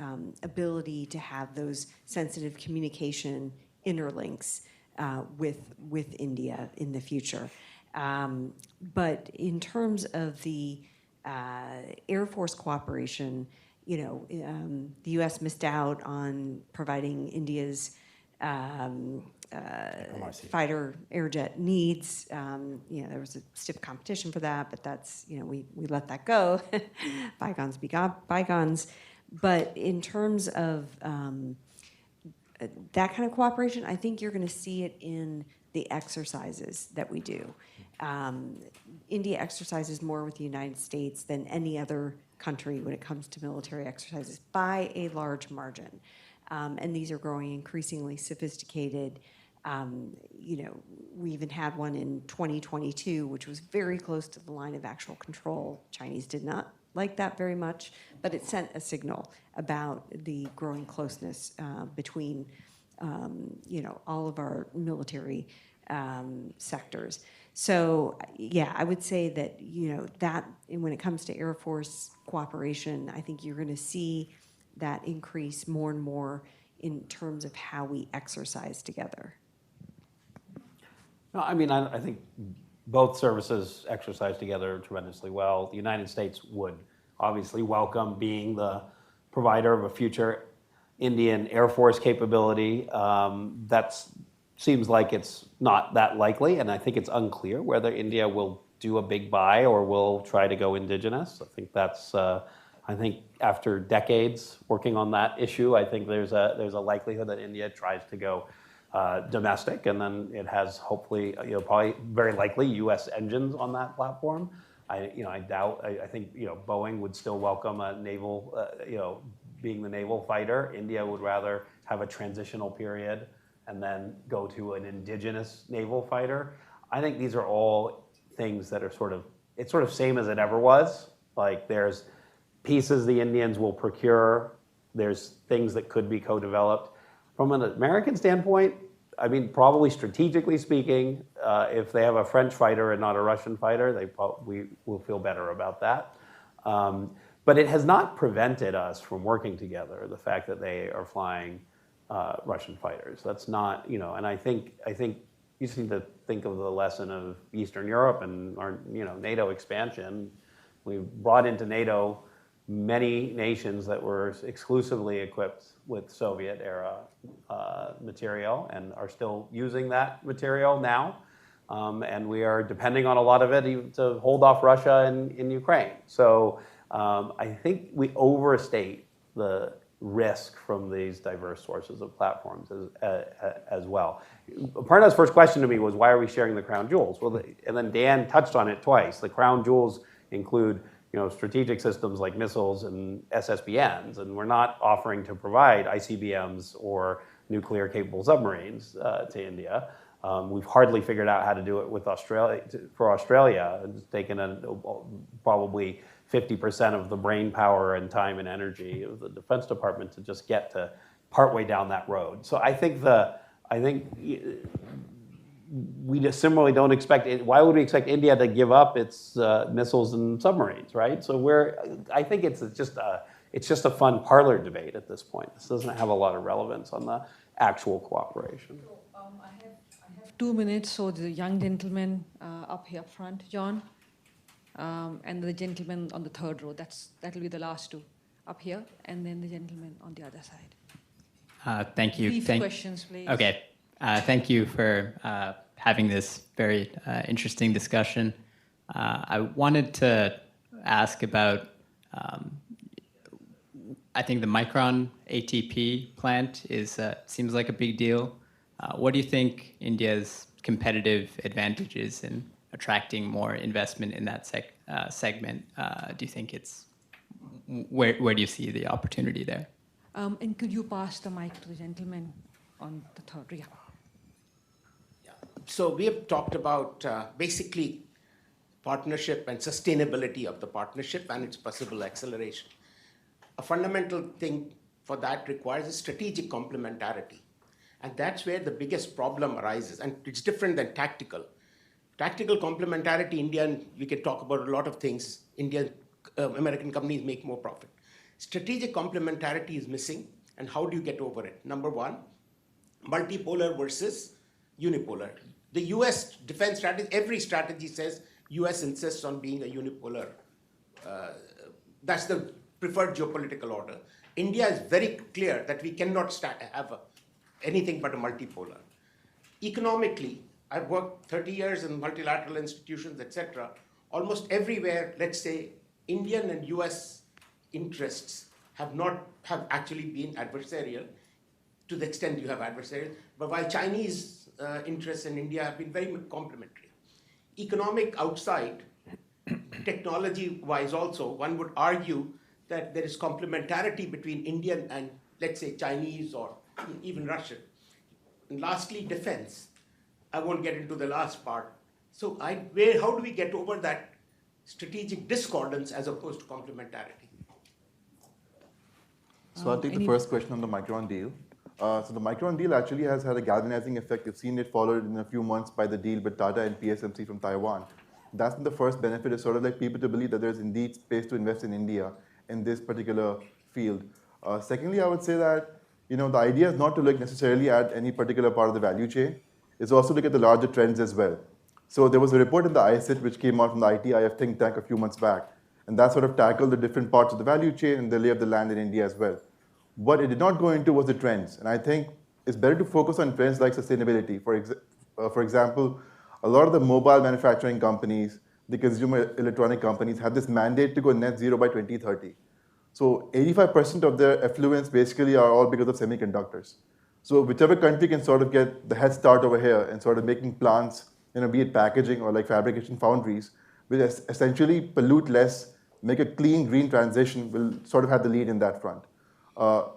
ability to have those sensitive communication interlinks with India in the future. But in terms of the Air Force cooperation, the U.S. missed out on providing India's fighter airjet needs. There was a stiff competition for that, but that's, we let that go. Bygones be bygones. But in terms of that kind of cooperation, I think you're going to see it in the exercises that we do. India exercises more with the United States than any other country when it comes to military exercises by a large margin. And these are growing increasingly sophisticated. We even had one in 2022, which was very close to the line of actual control. Chinese did not like that very much, but it sent a signal about the growing closeness between, all of our military sectors. So, I would say that, that when it comes to Air Force cooperation, I think you're going to see that increase more and more in terms of how we exercise together? No, I mean, I think both services exercise together tremendously well. The United States would obviously welcome being the provider of a future Indian Air Force capability. That seems like it's not that likely, and I think it's unclear whether India will do a big buy or will try to go indigenous. I think that's. I think after decades working on that issue, I think there's a likelihood that India tries to go domestic, and then it has hopefully, probably very likely U.S. engines on that platform. I doubt. I think Boeing would still welcome a naval, being the naval fighter. India would rather have a transitional period and then go to an indigenous naval fighter. I think these are all things that are it's sort of same as it ever was. Like there's pieces the Indians will procure. There's things that could be co-developed. From an American standpoint, I mean, probably strategically speaking, if they have a French fighter and not a Russian fighter, we will feel better about that. But it has not prevented us from working together, the fact that they are flying Russian fighters. That's not, and I think you just need to think of the lesson of Eastern Europe and our, NATO expansion. We brought into NATO many nations that were exclusively equipped with Soviet-era material and are still using that material now. And we are depending on a lot of it even to hold off Russia in Ukraine. So I think we overstate the risk from these diverse sources of platforms as well. Aparna's first question to me was, why are we sharing the crown jewels? Well, and then Dan touched on it twice. The crown jewels include strategic systems like missiles and SSBNs, and we're not offering to provide ICBMs or nuclear-capable submarines to India. We've hardly figured out how to do it with Australia. For Australia, it's taken probably 50% of the brain power and time and energy of the Defense Department to just get to partway down that road. So I think we just similarly don't expect it. Why would we expect India to give up its missiles and submarines, right? So I think it's just a fun parlor debate at this point. This doesn't have a lot of relevance on the actual cooperation. So, I have 2 minutes. So the young gentleman up here up front, John, and the gentleman on the third row. That'll be the last two up here, and then the gentleman on the other side. Thank you. Brief questions, please. Okay. Thank you for having this very interesting discussion. I wanted to ask about, I think the Micron ATP plant seems like a big deal. What do you think India's competitive advantages in attracting more investment in that segment? Do you think where do you see the opportunity there? And could you pass the mic to the gentleman on the third? Yeah. So we have talked about basically partnership and sustainability of the partnership and its possible acceleration. A fundamental thing for that requires a strategic complementarity. And that's where the biggest problem arises. And it's different than tactical. Tactical complementarity, we can talk about a lot of things. American companies make more profit. Strategic complementarity is missing. And how do you get over it? Number one, multipolar versus unipolar. The US defense strategy, every strategy says US insists on being a unipolar. That's the preferred geopolitical order. India is very clear that we cannot have anything but a multipolar. Economically, I've worked 30 years in multilateral institutions, etc. Almost everywhere, let's say, Indian and US interests have actually been adversarial to the extent you have adversarial, but while Chinese interests in India have been very complementary. Economic outside, technology-wise also, one would argue that there is complementarity between Indian and, let's say, Chinese or even Russian. And lastly, defense. I won't get into the last part. So how do we get over that strategic discordance as opposed to complementarity? So I'll take the first question on the Micron deal. So the Micron deal actually has had a galvanizing effect. You've seen it followed in a few months by the deal with Tata and PSMC from Taiwan. That's the first benefit, is sort of like people to believe that there's indeed space to invest in India in this particular field. Secondly, I would say that the idea is not to look necessarily at any particular part of the value chain. It's also to look at the larger trends as well. So there was a report in the iCET which came out from the ITIF think tank a few months back, and that sort of tackled the different parts of the value chain and the lay of the land in India as well. What it did not go into was the trends, and I think it's better to focus on trends like sustainability. For example, a lot of the mobile manufacturing companies, the consumer electronic companies have this mandate to go net zero by 2030. So 85% of their effluents basically are all because of semiconductors. So whichever country can sort of get the head start over here and sort of making plants, be it packaging or like fabrication foundries, will essentially pollute less, make a clean green transition, will sort of have the lead in that front.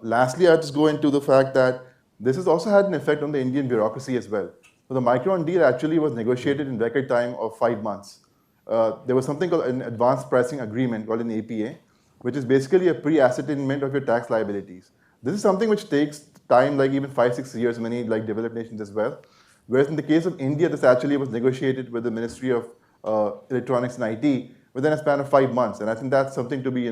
Lastly, I'll just go into the fact that this has also had an effect on the Indian bureaucracy as well. So the Micron deal actually was negotiated in record time of 5 months. There was something called an advanced pricing agreement called an APA, which is basically a pre-ascertainment of your tax liabilities. This is something which takes time, like even 5-6 years in many like developed nations as well. Whereas in the case of India, this actually was negotiated with the Ministry of Electronics and IT within a span of 5 months, and I think that's something to be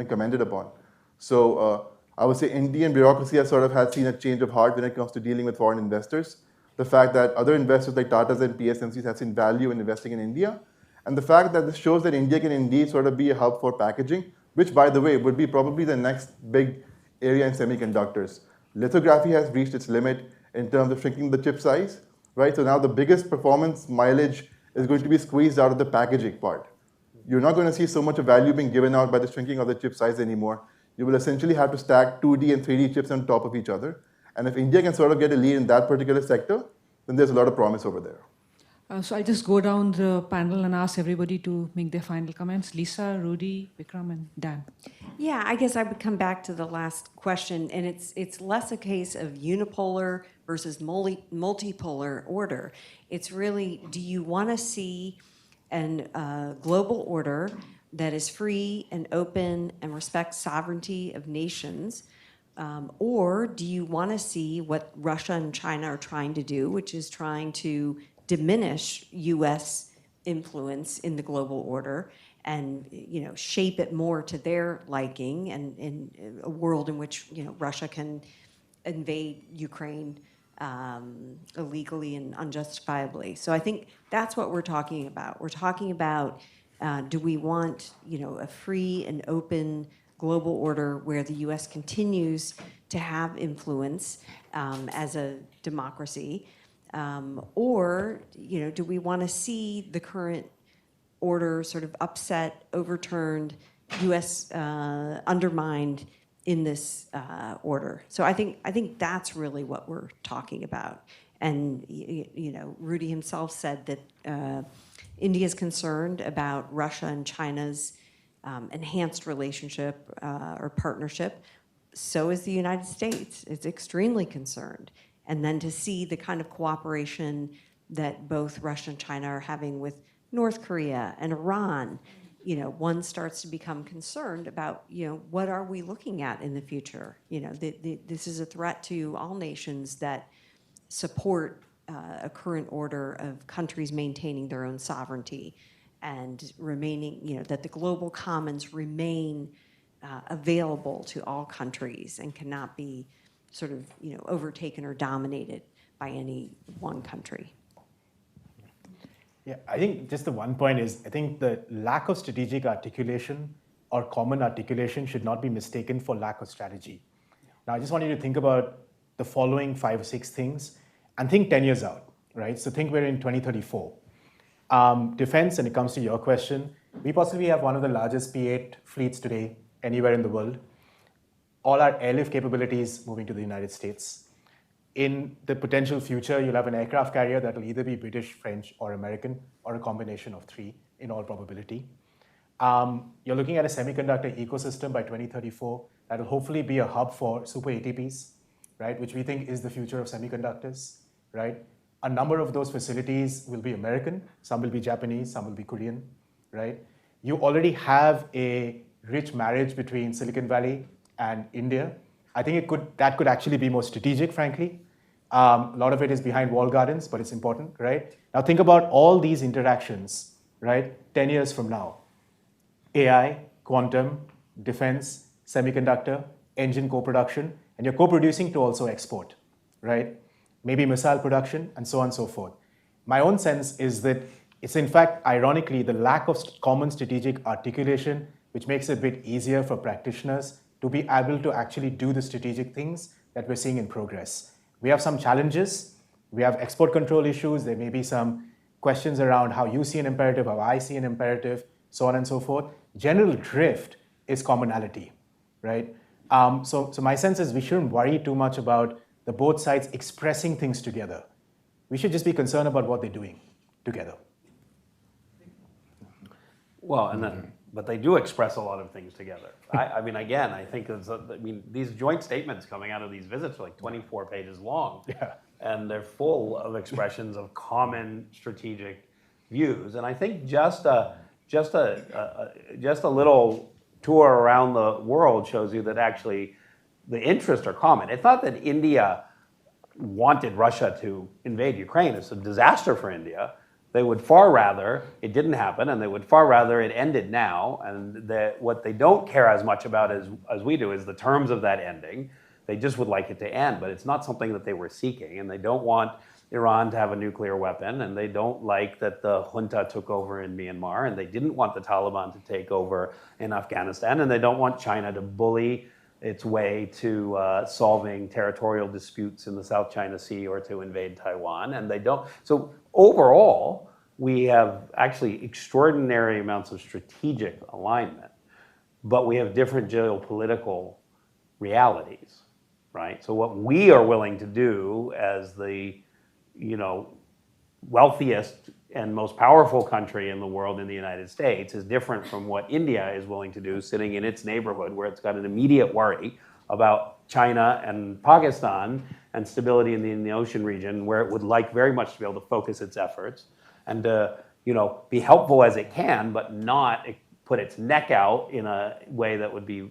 commended upon. So I would say Indian bureaucracy has sort of seen a change of heart when it comes to dealing with foreign investors. The fact that other investors like Tatas and PSMCs have seen value in investing in India, and the fact that this shows that India can indeed sort of be a hub for packaging, which, by the way, would be probably the next big area in semiconductors. Lithography has reached its limit in terms of shrinking the chip size, right? So now the biggest performance mileage is going to be squeezed out of the packaging part. You're not going to see so much of value being given out by the shrinking of the chip size anymore. You will essentially have to stack 2D and 3D chips on top of each other. And if India can sort of get a lead in that particular sector, then there's a lot of promise over there. So I'll just go down the panel and ask everybody to make their final comments. Lisa, Rudy, Vikram, and Dan. Yeah, I guess I would come back to the last question, and it's less a case of unipolar versus multipolar order. It's really, do you want to see a global order that is free and open and respects sovereignty of nations, or do you want to see what Russia and China are trying to do, which is trying to diminish U.S. influence in the global order and shape it more to their liking, and in a world in which Russia can invade Ukraine illegally and unjustifiably. So I think that's what we're talking about. We're talking about do we want a free and open global order where the U.S. continues to have influence as a democracy, or do we want to see the current order sort of upset, overturned, U.S. Undermined in this order? So I think that's really what we're talking about. And Rudy himself said that India is concerned about Russia and China's enhanced relationship or partnership. So is the United States. It's extremely concerned. And then to see the kind of cooperation that both Russia and China are having with North Korea and Iran, one starts to become concerned about, what are we looking at in the future? This is a threat to all nations that support a current order of countries maintaining their own sovereignty and remaining, that the global commons remain available to all countries and cannot be sort of, overtaken or dominated by any one country. Yeah, I think just the one point is, I think the lack of strategic articulation or common articulation should not be mistaken for lack of strategy. Now, I just want you to think about the following 5 or 6 things and think 10 years out, right? So think we're in 2034. Defense, and it comes to your question, we possibly have one of the largest P-8 fleets today anywhere in the world. All our airlift capabilities moving to the United States. In the potential future, you'll have an aircraft carrier that will either be British, French, or American, or a combination of 3 in all probability. You're looking at a semiconductor ecosystem by 2034 that will hopefully be a hub for super ATPs, right, which we think is the future of semiconductors, right? A number of those facilities will be American, some will be Japanese, some will be Korean, right? You already have a rich marriage between Silicon Valley and India. I think that could actually be more strategic, frankly. A lot of it is behind walled gardens, but it's important, right? Now think about all these interactions, right? 10 years from now. AI, quantum, defense, semiconductor, engine co-production, and you're co-producing to also export, right? Maybe missile production, and so on and so forth. My own sense is that it's in fact, ironically, the lack of common strategic articulation which makes it a bit easier for practitioners to be able to actually do the strategic things that we're seeing in progress. We have some challenges. We have export control issues. There may be some questions around how you see an imperative, how I see an imperative, so on and so forth. General drift is commonality, right? So my sense is we shouldn't worry too much about the both sides expressing things together. We should just be concerned about what they're doing together. Well, and then, but they do express a lot of things together. I mean, again, I think these joint statements coming out of these visits are like 24 pages long. Yeah. And they're full of expressions of common strategic views. And I think just a little tour around the world shows you that actually the interests are common. It's not that India wanted Russia to invade Ukraine. It's a disaster for India. They would far rather it didn't happen, and they would far rather it ended now. And what they don't care as much about as we do is the terms of that ending. They just would like it to end, but it's not something that they were seeking. And they don't want Iran to have a nuclear weapon, and they don't like that the junta took over in Myanmar, and they didn't want the Taliban to take over in Afghanistan, and they don't want China to bully its way to solving territorial disputes in the South China Sea or to invade Taiwan, and they don't. So overall, we have actually extraordinary amounts of strategic alignment, but we have different geopolitical realities, right? So what we are willing to do as the wealthiest and most powerful country in the world in the United States is different from what India is willing to do sitting in its neighborhood where it's got an immediate worry about China and Pakistan and stability in the ocean region, where it would like very much to be able to focus its efforts and to be helpful as it can, but not put its neck out in a way that would be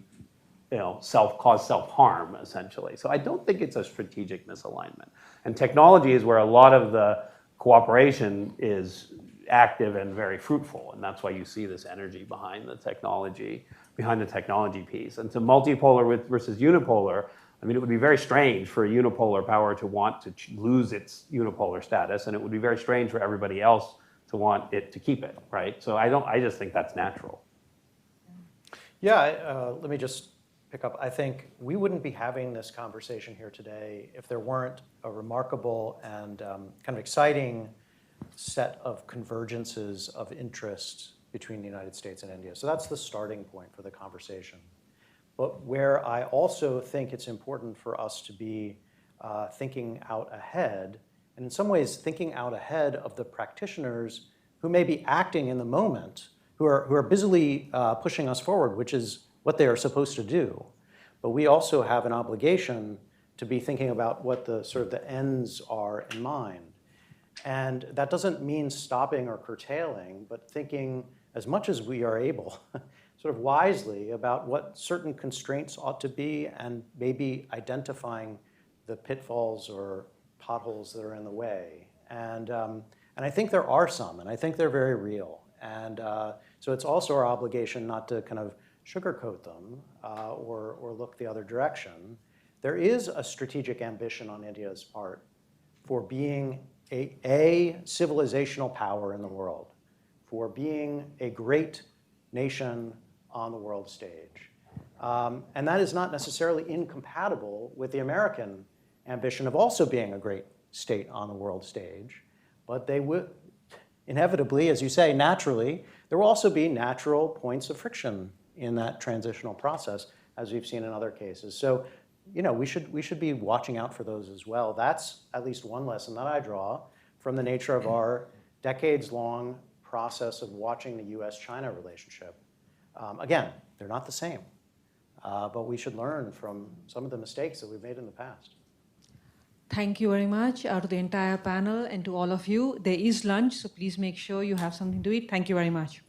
cause self-harm, essentially. So I don't think it's a strategic misalignment. And technology is where a lot of the cooperation is active and very fruitful, and that's why you see this energy behind the technology piece. And to multipolar versus unipolar, I mean, it would be very strange for a unipolar power to want to lose its unipolar status, and it would be very strange for everybody else to want it to keep it, right? So I just think that's natural. Yeah, let me just pick up. I think we wouldn't be having this conversation here today if there weren't a remarkable and kind of exciting set of convergences of interests between the United States and India. So that's the starting point for the conversation. But where I also think it's important for us to be thinking out ahead, and in some ways thinking out ahead of the practitioners who may be acting in the moment, who are busily pushing us forward, which is what they are supposed to do. But we also have an obligation to be thinking about what the sort of the ends are in mind. And that doesn't mean stopping or curtailing, but thinking as much as we are able, sort of wisely, about what certain constraints ought to be, and maybe identifying the pitfalls or potholes that are in the way. And I think there are some, and I think they're very real. And so it's also our obligation not to kind of sugarcoat them or look the other direction. There is a strategic ambition on India's part for being a civilizational power in the world, for being a great nation on the world stage. And that is not necessarily incompatible with the American ambition of also being a great state on the world stage. But they would, inevitably, as you say, naturally, there will also be natural points of friction in that transitional process, as we've seen in other cases. So, we should be watching out for those as well. That's at least one lesson that I draw from the nature of our decades-long process of watching the US-China relationship. Again, they're not the same, but we should learn from some of the mistakes that we've made in the past. Thank you very much to the entire panel and to all of you. There is lunch, so please make sure you have something to eat. Thank you very much.